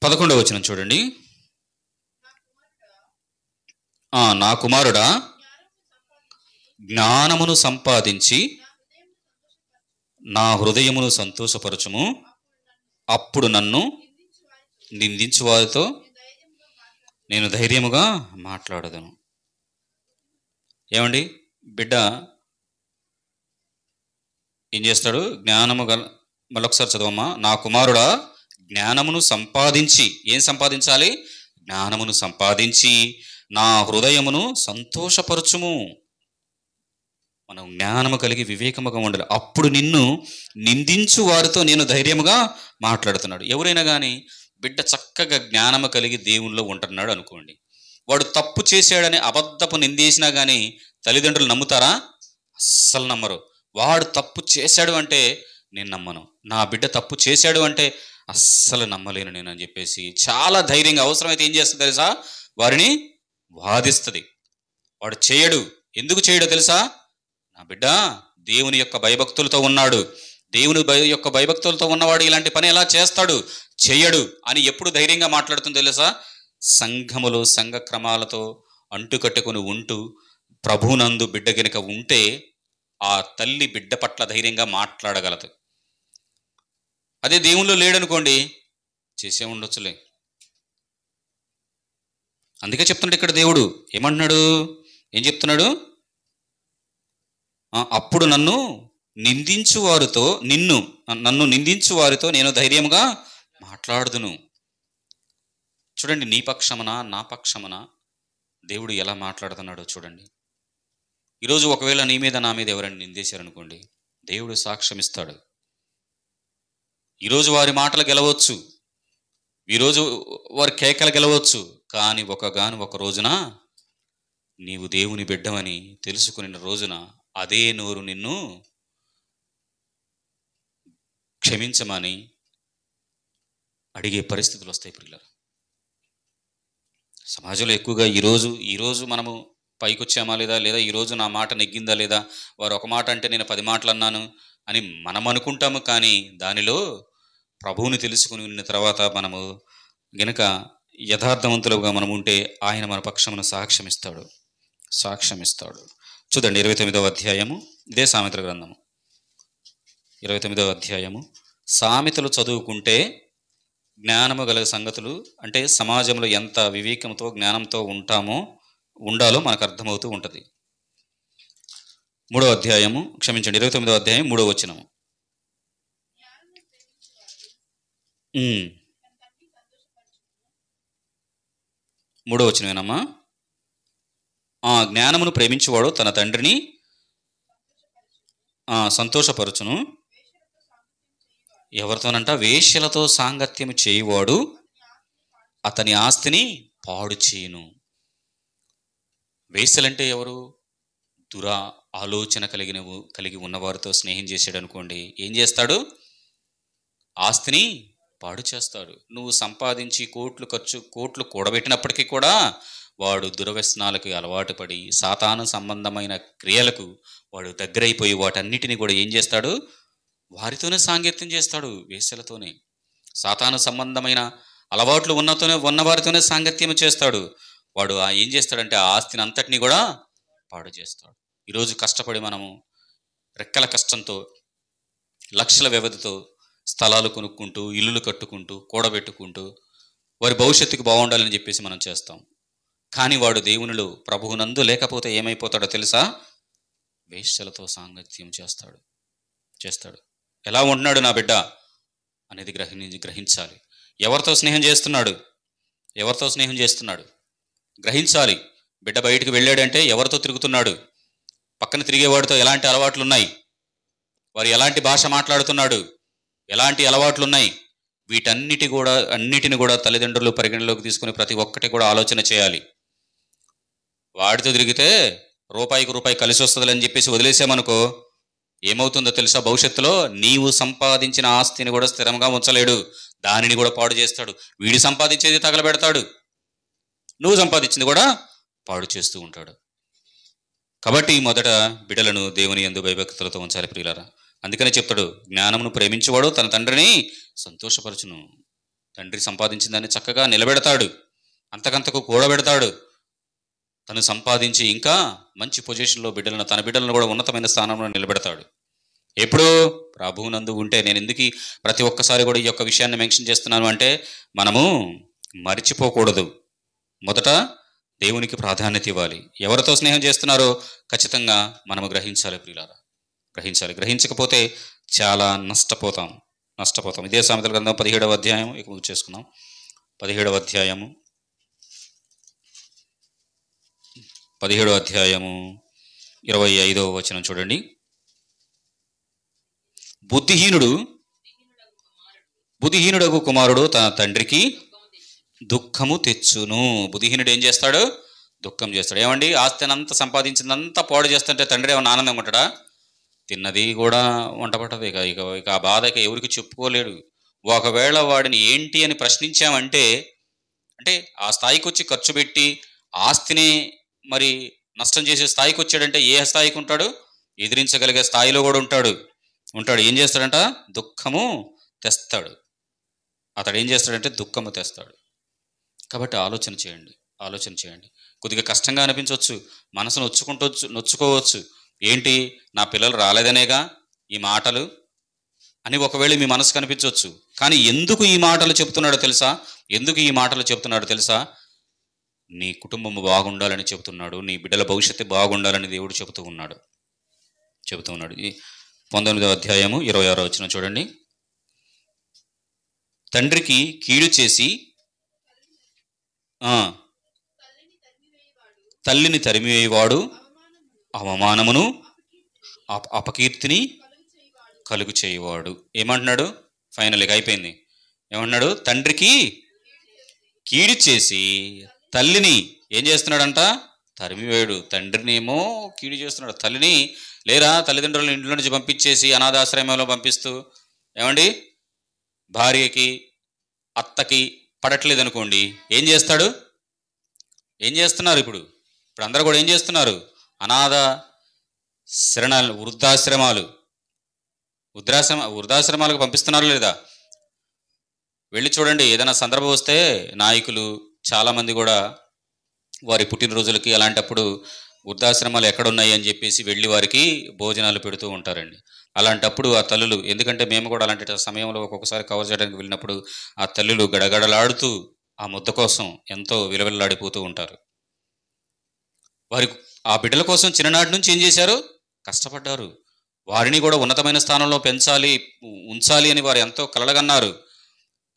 11వ వచనం చూడండి. నా కుమారుడా జ్ఞానమును సంపాదించి నా హృదయమును సంతోషపరచుము, అప్పుడు నన్ను నిందించు వారితో నేను ధైర్యముగా మాట్లాడదను. ఏమండి, బిడ్డ ఏం చేస్తాడు? మళ్ళొకసారి చదవమ్మా. నా కుమారుడా జ్ఞానమును సంపాదించి, ఏం సంపాదించాలి? జ్ఞానమును సంపాదించి నా హృదయమును సంతోషపరచుము. మనం జ్ఞానము కలిగి వివేకముగా ఉండాలి. అప్పుడు నిన్ను నిందించు వారితో నేను ధైర్యముగా మాట్లాడుతున్నాడు. ఎవరైనా కానీ బిడ్డ చక్కగా జ్ఞానము కలిగి దేవునిలో ఉంటున్నాడు అనుకోండి, వాడు తప్పు చేశాడని అబద్ధపు నిందేసినా కానీ తల్లిదండ్రులు నమ్ముతారా? అస్సలు నమ్మరు. వాడు తప్పు చేశాడు అంటే నేను నమ్మను, నా బిడ్డ తప్పు చేశాడు అంటే అస్సలు నమ్మలేను నేను అని చెప్పేసి చాలా ధైర్యంగా, అవసరమైతే ఏం చేస్తుంది తెలుసా? వారిని వాదిస్తుంది. వాడు చేయడు. ఎందుకు చేయడో తెలుసా? నా బిడ్డ దేవుని యొక్క భయభక్తులతో ఉన్నాడు, దేవుని యొక్క భయభక్తులతో ఉన్నవాడు ఇలాంటి పని ఎలా చేస్తాడు? చెయ్యడు అని ఎప్పుడు ధైర్యంగా మాట్లాడుతుందో తెలుసా? సంఘములో సంఘ క్రమాలతో అంటుకట్టుకుని ఉంటూ ప్రభునందు బిడ్డ గనుక ఉంటే ఆ తల్లి బిడ్డ పట్ల ధైర్యంగా మాట్లాడగలదు. అదే దేవునిలో లేడనుకోండి, చేసే ఉండొచ్చులే. అందుకే చెప్తున్నాడు ఇక్కడ దేవుడు ఏమంటున్నాడు? ఏం చెప్తున్నాడు? అప్పుడు నన్ను నిందించు వారితో నేను ధైర్యముగా మాట్లాడుదును. చూడండి, నీ పక్షమున నా పక్షమున దేవుడు ఎలా మాట్లాడుతున్నాడో చూడండి. ఈరోజు ఒకవేళ నీ మీద నా మీద ఎవరైనా నిందేశారనుకోండి, దేవుడు సాక్ష్యం ఇస్తాడు. ఈరోజు వారి మాటలు గెలవచ్చు, ఈరోజు వారి కేకలు గెలవచ్చు, కానీ ఒక రోజున నీవు దేవుని బిడ్డవని తెలుసుకున్న రోజున అదే నోరు నిన్ను క్షమించమని అడిగే పరిస్థితులు వస్తాయి ప్రియులారా. సమాజంలో ఎక్కువగా ఈరోజు మనము పైకి వచ్చామా లేదా ఈరోజు నా మాట నెగ్గిందా లేదా, వారు ఒక మాట అంటే నేను 10 మాటలు అన్నాను అని మనం అనుకుంటాము. కానీ దానిలో ప్రభువుని తెలుసుకుని ఉన్న తర్వాత మనము గనుక యథార్థవంతులుగా మనం ఉంటే ఆయన మన పక్షమున సాక్ష్యమిస్తాడు. చూడండి 29వ అధ్యాయము, ఇదే సామెతల గ్రంథము 29వ అధ్యాయము. సామెతలు చదువుకుంటే జ్ఞానము గల సంగతులు, అంటే సమాజంలో ఎంత వివేకంతో జ్ఞానంతో ఉండాలో మనకు అర్థమవుతూ ఉంటుంది. 3వ అధ్యాయము, క్షమించండి 29వ అధ్యాయం 3వ వచనము. 3వ వచనమేనమ్మా. జ్ఞానమును ప్రేమించేవాడు తన తండ్రిని సంతోషపరచును. ఎవరితోనంట? వేశ్యలతో సాంగత్యము చేయువాడు అతని ఆస్తిని పాడు చేయును. వేశ్యలంటే ఎవరు? ఆలోచన కలిగి ఉన్నవారితో స్నేహం చేశాడు అనుకోండి, ఏం చేస్తాడు? ఆస్తిని పాడు చేస్తాడు. నువ్వు సంపాదించి కోట్లు కూడబెట్టినప్పటికీ కూడా వాడు దుర్వ్యసనాలకు అలవాటు పడి సాతాను సంబంధమైన క్రియలకు వాడు దగ్గరైపోయి వాటన్నిటిని కూడా ఏం చేస్తాడు? వారితోనే సాంగత్యం చేస్తాడు. వేశ్యలతోనే, సాతాను సంబంధమైన అలవాట్లు ఉన్నవారితోనే సాంగత్యం చేస్తాడు. వాడు ఏం చేస్తాడంటే ఆ ఆస్తిని అంతటినీ కూడా పాడు చేస్తాడు. ఈరోజు కష్టపడి మనము రెక్కల కష్టంతో లక్షల వ్యవధితో స్థలాలు కొనుక్కుంటూ, ఇల్లులు కట్టుకుంటూ, కూడబెట్టుకుంటూ వారి భవిష్యత్తుకు బాగుండాలని చెప్పేసి మనం చేస్తాం. కానీ వాడు దేవునిలో ప్రభువునందు లేకపోతే ఏమైపోతాడో తెలుసా? వేశ్యలతో సాంగత్యం చేస్తాడు. ఎలా ఉంటున్నాడు నా బిడ్డ అనేది గ్రహించాలి. ఎవరితో స్నేహం చేస్తున్నాడు గ్రహించాలి. బిడ్డ బయటికి వెళ్ళాడంటే ఎవరితో తిరుగుతున్నాడు, పక్కన తిరిగేవాడితో ఎలాంటి అలవాట్లు ఉన్నాయి, వారు ఎలాంటి భాష మాట్లాడుతున్నాడు, ఎలాంటి అలవాట్లు ఉన్నాయి, అన్నిటిని కూడా తల్లిదండ్రులు పరిగణలోకి తీసుకుని ప్రతి ఒక్కటి కూడా ఆలోచన చేయాలి. వాడితో తిరిగితే రూపాయికి రూపాయి కలిసి వస్తుందని చెప్పేసి వదిలేసామనుకో, ఏమవుతుందో తెలుసా? భవిష్యత్తులో నీవు సంపాదించిన ఆస్తిని కూడా స్థిరంగా ఉంచలేడు, దానిని కూడా పాడు చేస్తాడు. వీడి సంపాదించేది తగలబెడతాడు, నువ్వు సంపాదించింది కూడా పాడు చేస్తూ ఉంటాడు. కాబట్టి మొదట బిడ్డలను దేవుని యందు భయభక్తులతో ఉంచాలి ప్రియులారా. అందుకనే చెప్తాడు, జ్ఞానమును ప్రేమించేవాడు తన తండ్రిని సంతోషపరచును. తండ్రి సంపాదించిన దాన్ని చక్కగా నిలబెడతాడు, అంతకంతకు కూడబెడతాడు. తను సంపాదించి ఇంకా మంచి పొజిషన్లో తన బిడ్డలను కూడా ఉన్నతమైన స్థానంలో నిలబెడతాడు. ఎప్పుడు? ప్రభువునందు ఉంటే. నేను ఎందుకు ప్రతి ఒక్కసారి కూడా ఈ యొక్క విషయాన్ని మెన్షన్ చేస్తున్నాను అంటే, మనము మర్చిపోకూడదు. మొదట దేవునికి ప్రాధాన్యత ఇవ్వాలి. ఎవరితో స్నేహం చేస్తున్నారో ఖచ్చితంగా మనము గ్రహించాలి ప్రియులారా, గ్రహించకపోతే చాలా నష్టపోతాం. ఇదే సామెతల గ్రంథం 17వ అధ్యాయం, ఇక చేసుకున్నాం. 17వ అధ్యాయము 25వ వచనం చూడండి. బుద్ధిహీనుడగు కుమారుడు తన తండ్రికి దుఃఖము తెచ్చును. బుద్ధిహీనుడు ఏం చేస్తాడు? దుఃఖం చేస్తాడు. ఏమండి, ఆస్తినంతా సంపాదించిందంతా పాడు చేస్తుంటే తండ్రి ఏమన్నా ఆనందం ఉంటాడా? తిన్నది కూడా వంట పట్టదు. ఇక ఆ బాధ ఎవరికి చెప్పుకోలేడు. ఒకవేళ వాడిని ఏంటి అని ప్రశ్నించామంటే, అంటే ఆ స్థాయికి వచ్చి ఖర్చు పెట్టి ఆస్తిని మరి నష్టం చేసే స్థాయికి వచ్చాడంటే ఏ స్థాయికి ఉంటాడు? ఎదిరించగలిగే స్థాయిలో కూడా ఉంటాడు. ఏం చేస్తాడంట? దుఃఖము తెస్తాడు. అతడు ఏం చేస్తాడంటే దుఃఖము తెస్తాడు. కాబట్టి ఆలోచన చేయండి. కొద్దిగా కష్టంగా అనిపించవచ్చు, మనసును నొచ్చుకోవచ్చు. ఏంటి, నా పిల్లలు రాలేదనేగా ఈ మాటలు అని ఒకవేళ మీ మనసు కనిపించవచ్చు. కానీ ఎందుకు ఈ మాటలు చెప్తున్నాడో తెలుసా? నీ కుటుంబం బాగుండాలని చెబుతున్నాడు, నీ బిడ్డల భవిష్యత్తు బాగుండాలని దేవుడు చెబుతూ ఉన్నాడు. 19వ అధ్యాయము 26వ వచనం చూడండి. తండ్రికి కీడు చేసి తల్లిని తరిమివేయవాడు అవమానమును అపకీర్తిని కలుగు చేయవాడు. ఏమంటున్నాడు? ఫైనల్గా అయిపోయింది. ఏమంటున్నాడు? తండ్రికి కీడు చేసి తల్లిని ఏం చేస్తున్నాడంట? తరిమివేడు. తండ్రిని ఏమో కీడు చేస్తున్నాడు, తల్లిని తల్లిదండ్రులను ఇంట్లో నుంచి పంపించేసి అనాథాశ్రమంలో పంపిస్తూ ఏమండి, భార్యకి అత్తకి పడట్లేదు అనుకోండి, ఏం చేస్తాడు? ఏం చేస్తున్నారు ఇప్పుడు? ఇప్పుడు అందరూ కూడా ఏం చేస్తున్నారు? అనాథ శరణాలు, వృద్ధాశ్రమాలకు పంపిస్తున్నారు లేదా? వెళ్ళి చూడండి. ఏదైనా సందర్భం వస్తే నాయకులు చాలామంది కూడా వారి పుట్టినరోజులకి అలాంటప్పుడు వృద్ధాశ్రమాలు ఎక్కడున్నాయి అని చెప్పేసి వెళ్ళి వారికి భోజనాలు పెడుతూ ఉంటారండి. అలాంటప్పుడు ఆ తల్లులు, ఎందుకంటే మేము కూడా అలాంటి సమయంలో ఒక్కొక్కసారి కవర్ చేయడానికి వెళ్ళినప్పుడు ఆ తల్లులు గడగడలాడుతూ ఆ ముద్ద కోసం ఎంతో విలవిల్లాడిపోతూ ఉంటారు. వారి ఆ బిడ్డల కోసం చిన్ననాటి నుంచి ఏం చేశారు? కష్టపడ్డారు. వారిని కూడా ఉన్నతమైన స్థానంలో పెంచాలి, ఉంచాలి అని వారు ఎంతో కలలుగన్నారు.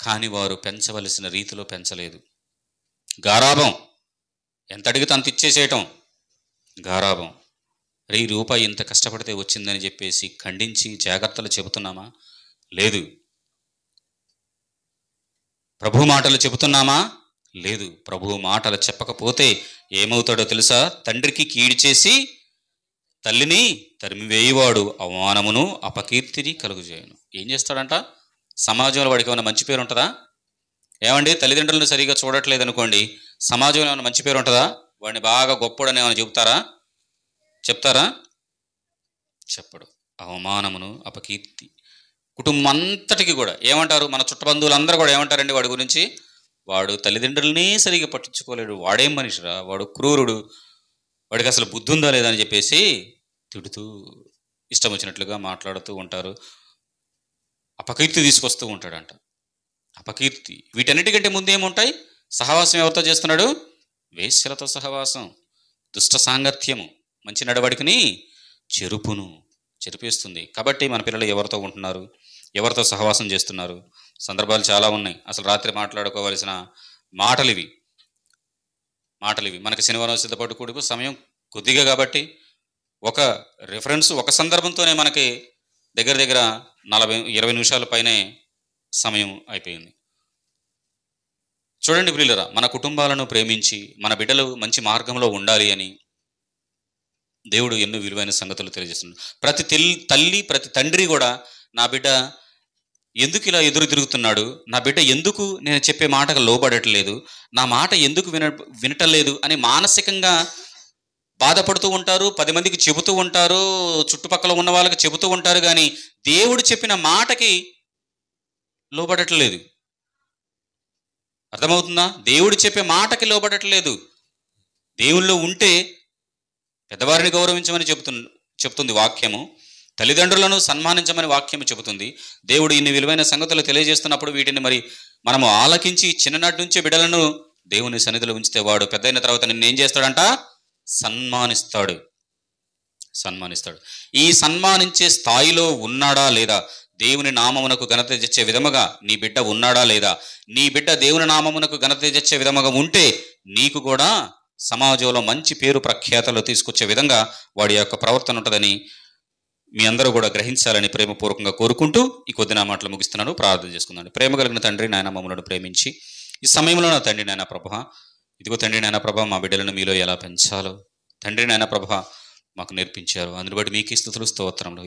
కానీ వారు పెంచవలసిన రీతిలో పెంచలేదు. గారాబం, ఎంత అడిగితే అంత ఇచ్చేసేయటం, గారాబం. రూపాయి ఇంత కష్టపడితే వచ్చిందని చెప్పేసి ఖండించి జాగ్రత్తలు చెబుతున్నామా? లేదు. ప్రభు మాటలు చెబుతున్నామా? లేదు. ప్రభు మాటలు చెప్పకపోతే ఏమవుతాడో తెలుసా? తండ్రికి కీడు చేసి తల్లిని తరిమివేయువాడు అవమానమును అపకీర్తిని కలుగుజేయను. ఏం చేస్తాడంట? సమాజంలో వాడికి ఏమైనా మంచి పేరు ఉంటుందా? ఏమండి, తల్లిదండ్రులను సరిగా చూడట్లేదు అనుకోండి, సమాజంలో ఏమైనా మంచి పేరు ఉంటుందా? వాడిని బాగా గొప్పడని ఏమైనా చెప్తారా? చెప్పడు. అవమానమును అపకీర్తి. కుటుంబం అంతటికి కూడా ఏమంటారు? మన చుట్టబంధువులందరూ కూడా ఏమంటారండి వాడి గురించి? వాడు తల్లిదండ్రులనే సరిగా పట్టించుకోలేడు, వాడేం మనిషిరా, వాడు క్రూరుడు, వాడికి అసలు బుద్ధి ఉందా లేదా అని చెప్పేసి తిడుతూ ఇష్టం వచ్చినట్లుగా మాట్లాడుతూ ఉంటారు. అపకీర్తి తీసుకొస్తూ ఉంటాడంట. అపకీర్తి. వీటన్నిటికంటే ముందు ఏముంటాయి? సహవాసం ఎవరితో చేస్తున్నాడు? వేశ్యలతో సహవాసం, దుష్ట సాంగత్యము మంచి నడవడికని చెరిపేస్తుంది. కాబట్టి మన పిల్లలు ఎవరితో ఉంటున్నారు, ఎవరితో సహవాసం చేస్తున్నారు? సందర్భాలు చాలా ఉన్నాయి. అసలు రాత్రి మాట్లాడుకోవాల్సిన మాటలివి. మనకి శనివారం సిద్ధపాటు కూడుకు సమయం కొద్దిగా కాబట్టి ఒక రిఫరెన్స్, ఒక సందర్భంతోనే మనకి దగ్గర 20 నిమిషాల పైనే సమయం అయిపోయింది. చూడండి ప్రియులారా, మన కుటుంబాలను ప్రేమించి మన బిడ్డలు మంచి మార్గంలో ఉండాలి అని దేవుడు ఎన్నో విలువైన సంగతులు తెలియజేస్తున్నాడు. ప్రతి తల్లి, ప్రతి తండ్రి కూడా నా బిడ్డ ఎందుకు ఇలా ఎదురు తిరుగుతున్నాడు, నా బిడ్డ ఎందుకు నేను చెప్పే మాటకు లోబడట్లేదు, నా మాట ఎందుకు వినటలేదు అని మానసికంగా బాధపడుతూ ఉంటారు. 10 మందికి చెబుతూ ఉంటారు, చుట్టుపక్కల ఉన్న వాళ్ళకి చెబుతూ ఉంటారు. కానీ దేవుడు చెప్పిన మాటకి లోబడట్లేదు. అర్థమవుతుందా? దేవుడు చెప్పే మాటకి లోబడట్లేదు. దేవుళ్ళు ఉంటే పెద్దవారిని గౌరవించమని చెబుతుంది వాక్యము, తల్లిదండ్రులను సన్మానించమని వాక్యము చెబుతుంది. దేవుడు ఇన్ని విలువైన సంగతులు తెలియజేస్తున్నప్పుడు వీటిని మరి మనము ఆలకించి చిన్ననాటి నుంచే బిడ్డలను దేవుని సన్నిధిలో ఉంచితే వాడు పెద్దయిన తర్వాత నిన్ను ఏం చేస్తాడంట? సన్మానిస్తాడు. ఈ సన్మానించే స్థాయిలో ఉన్నాడా లేదా? దేవుని నామమునకు ఘనత తెచ్చే విధముగా నీ బిడ్డ ఉన్నాడా లేదా? నీ బిడ్డ దేవుని నామమునకు ఘనత తెచ్చే విధముగా ఉంటే నీకు కూడా సమాజంలో మంచి పేరు ప్రఖ్యాతలు తీసుకొచ్చే విధంగా వాడి యొక్క ప్రవర్తన ఉంటుందని మీ అందరూ కూడా గ్రహించాలని ప్రేమపూర్వకంగా కోరుకుంటూ ఈ కొద్ది నా మాటలు ముగిస్తున్నాను. ప్రార్థన చేసుకుందాం. ప్రేమ కలిగిన తండ్రి నాయన, మమ్మలను ప్రేమించి ఈ సమయంలో నా తండ్రి నాయన ప్రభా, ఇదిగో తండ్రి నాయన ప్రభా, మా బిడ్డలను మీలో ఎలా పెంచాలో తండ్రి నాయన ప్రభా మాకు నేర్పించారు. అందుని బట్టి మీకే స్తుతులు స్తోత్రములు.